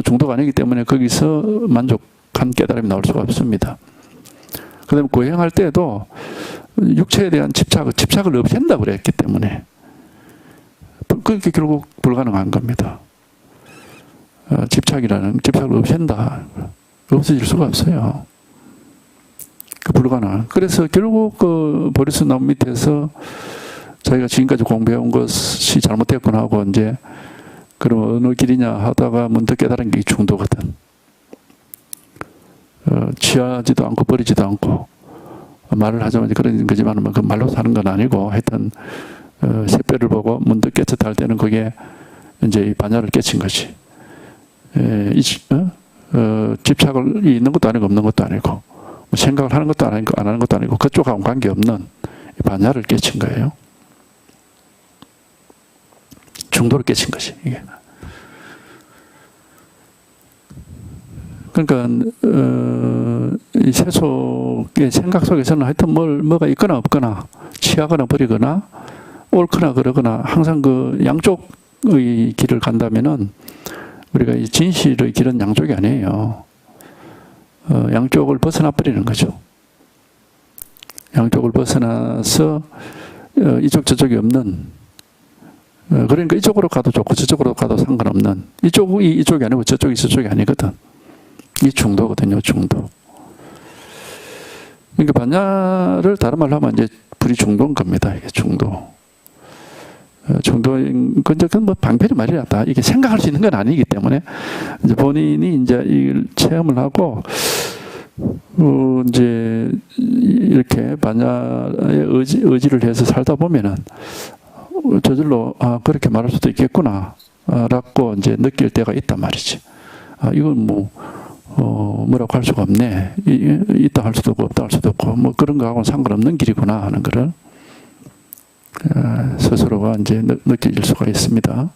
S1: 중도가 아니기 때문에 거기서 만족한 깨달음이 나올 수가 없습니다. 그다음에 고행할 때도 육체에 대한 집착을 없앤다고 그랬기 때문에 그렇게 결국 불가능한 겁니다. 집착을 없앤다. 없어질 수가 없어요. 불가능한. 그래서 결국 그 보리수 나무 밑에서 자기가 지금까지 공부해온 것이 잘못됐구나 하고 이제 그럼 어느 길이냐 하다가 문득 깨달은 게 중도거든. 취하지도 않고 버리지도 않고 말을 하자마자 그런 거지만 그 말로 사는 건 아니고 하여튼 새별을 보고 문득 깨쳤다 할 때는 그게 이제 이 반야를 깨친 것이 집착이 있는 것도 아니고 없는 것도 아니고 뭐 생각을 하는 것도 아니고 안 하는 것도 아니고 그쪽하고 관계없는 반야를 깨친 거예요. 중도를 깨친 것이 이게. 그러니까 이 세속의 생각 속에서는 하여튼 뭐가 있거나 없거나 취하거나 버리거나 옳거나 그러거나 항상 그 양쪽의 길을 간다면은 우리가 이 진실의 길은 양쪽이 아니에요. 양쪽을 벗어나 버리는 거죠. 양쪽을 벗어나서 이쪽 저쪽이 없는 그러니까 이쪽으로 가도 좋고 저쪽으로 가도 상관없는 이쪽이 아니고 저쪽이 저쪽이 아니거든. 이 중도거든요. 중도. 그러니까 반야를 다른 말로 하면 이제 불이 중도인 겁니다. 이게 중도. 중도인 건 뭐 방패리 말이라다. 이게 생각할 수 있는 건 아니기 때문에 이제 본인이 이제 이걸 체험을 하고 이제 이렇게 반야의 의지를 해서 살다 보면은 저절로 그렇게 말할 수도 있겠구나 라고 이제 느낄 때가 있단 말이지. 이건 뭐라고 할 수가 없네. 있다 할 수도 없고 없다 할 수도 없고 뭐 그런 거하고는 상관없는 길이구나 하는 거를 스스로가 이제 느낄 수가 있습니다.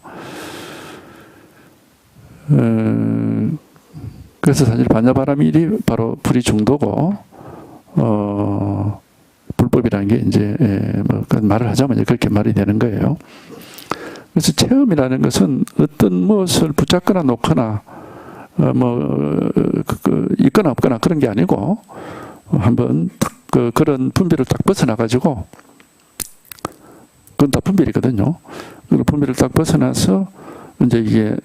S1: 그래서 사실 반야바라밀이 바로 불이 중도고 불법이라는 게 이제 뭐 말을 하자면 이제 그렇게 말이 되는 거예요. 그래서 체험이라는 것은 어떤 무엇을 붙잡거나 놓거나 있거나 없거나 그런 게 아니고 한번 그런 분별을 딱 벗어나 가지고 그건 다 분별이거든요. 그 분별을 딱 벗어나서 이제 이게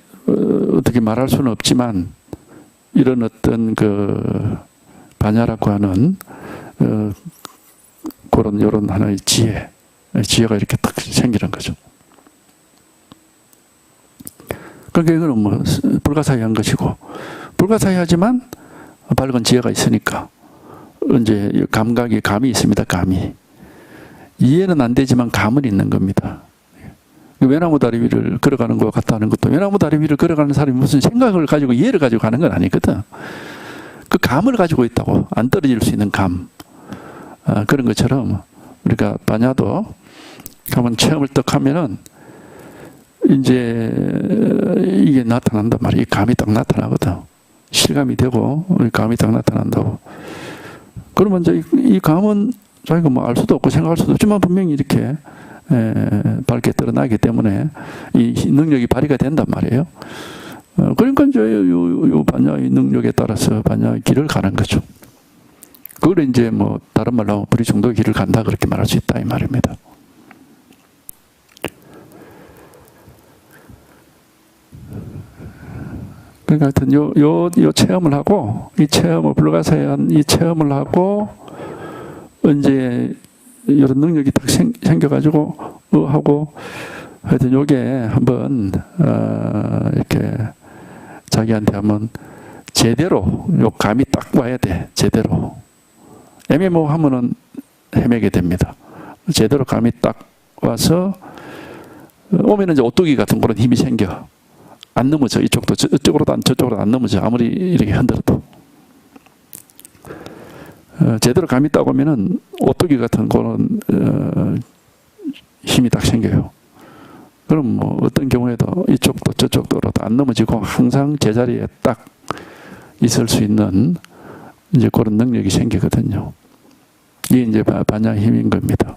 S1: 어떻게 말할 수는 없지만 이런 어떤 그 반야라고 하는 그런 이런 하나의 지혜가 이렇게 딱 생기는 거죠. 그러니까 이거는 뭐 불가사의한 것이고 불가사의하지만 밝은 지혜가 있으니까 이제 감이 있습니다. 감이 이해는 안 되지만 감은 있는 겁니다. 외나무 다리 위를 걸어가는 것 같다는 것도 외나무 다리 위를 걸어가는 사람이 무슨 생각을 가지고 이해를 가지고 가는 건 아니거든. 그 감을 가지고 있다고. 안 떨어질 수 있는 감. 그런 것처럼 우리가 반야도 한번 체험을 딱 하면은 이제 이게 나타난단 말이에요. 이 감이 딱 나타나거든. 실감이 되고 감이 딱 나타난다고. 그러면 이제 이 감은 자기가 뭐 알 수도 없고 생각할 수도 없지만 분명히 이렇게 밝게 드러나기 때문에 이 능력이 발휘가 된단 말이에요. 그러니까 이제 요 반야의 능력에 따라서 반야의 길을 가는 거죠. 그걸 이제 뭐 다른 말로 하면 불이 중도의 길을 간다 그렇게 말할 수 있다 이 말입니다. 그러니까 하여튼 요 체험을 하고 이 체험을 불가사의한 이 체험을 하고 이제 이런 능력이 딱 생겨가지고 하고 하여튼 요게 한번 이렇게 자기한테 한번 제대로 요 감이 딱 와야 돼. 제대로 애매모호하면은 헤매게 됩니다. 제대로 감이 딱 와서 오면은 이제 오뚜기 같은 그런 힘이 생겨. 안 넘어져. 이쪽도 저쪽으로도 저쪽으로도 안 넘어져. 아무리 이렇게 흔들어도. 제대로 감이 딱 오면은 오뚜기 같은 그런 힘이 딱 생겨요. 그럼 뭐 어떤 경우에도 이쪽도 저쪽도로도 안 넘어지고 항상 제자리에 딱 있을 수 있는 이제 그런 능력이 생기거든요. 이게 이제 반야의 힘인 겁니다.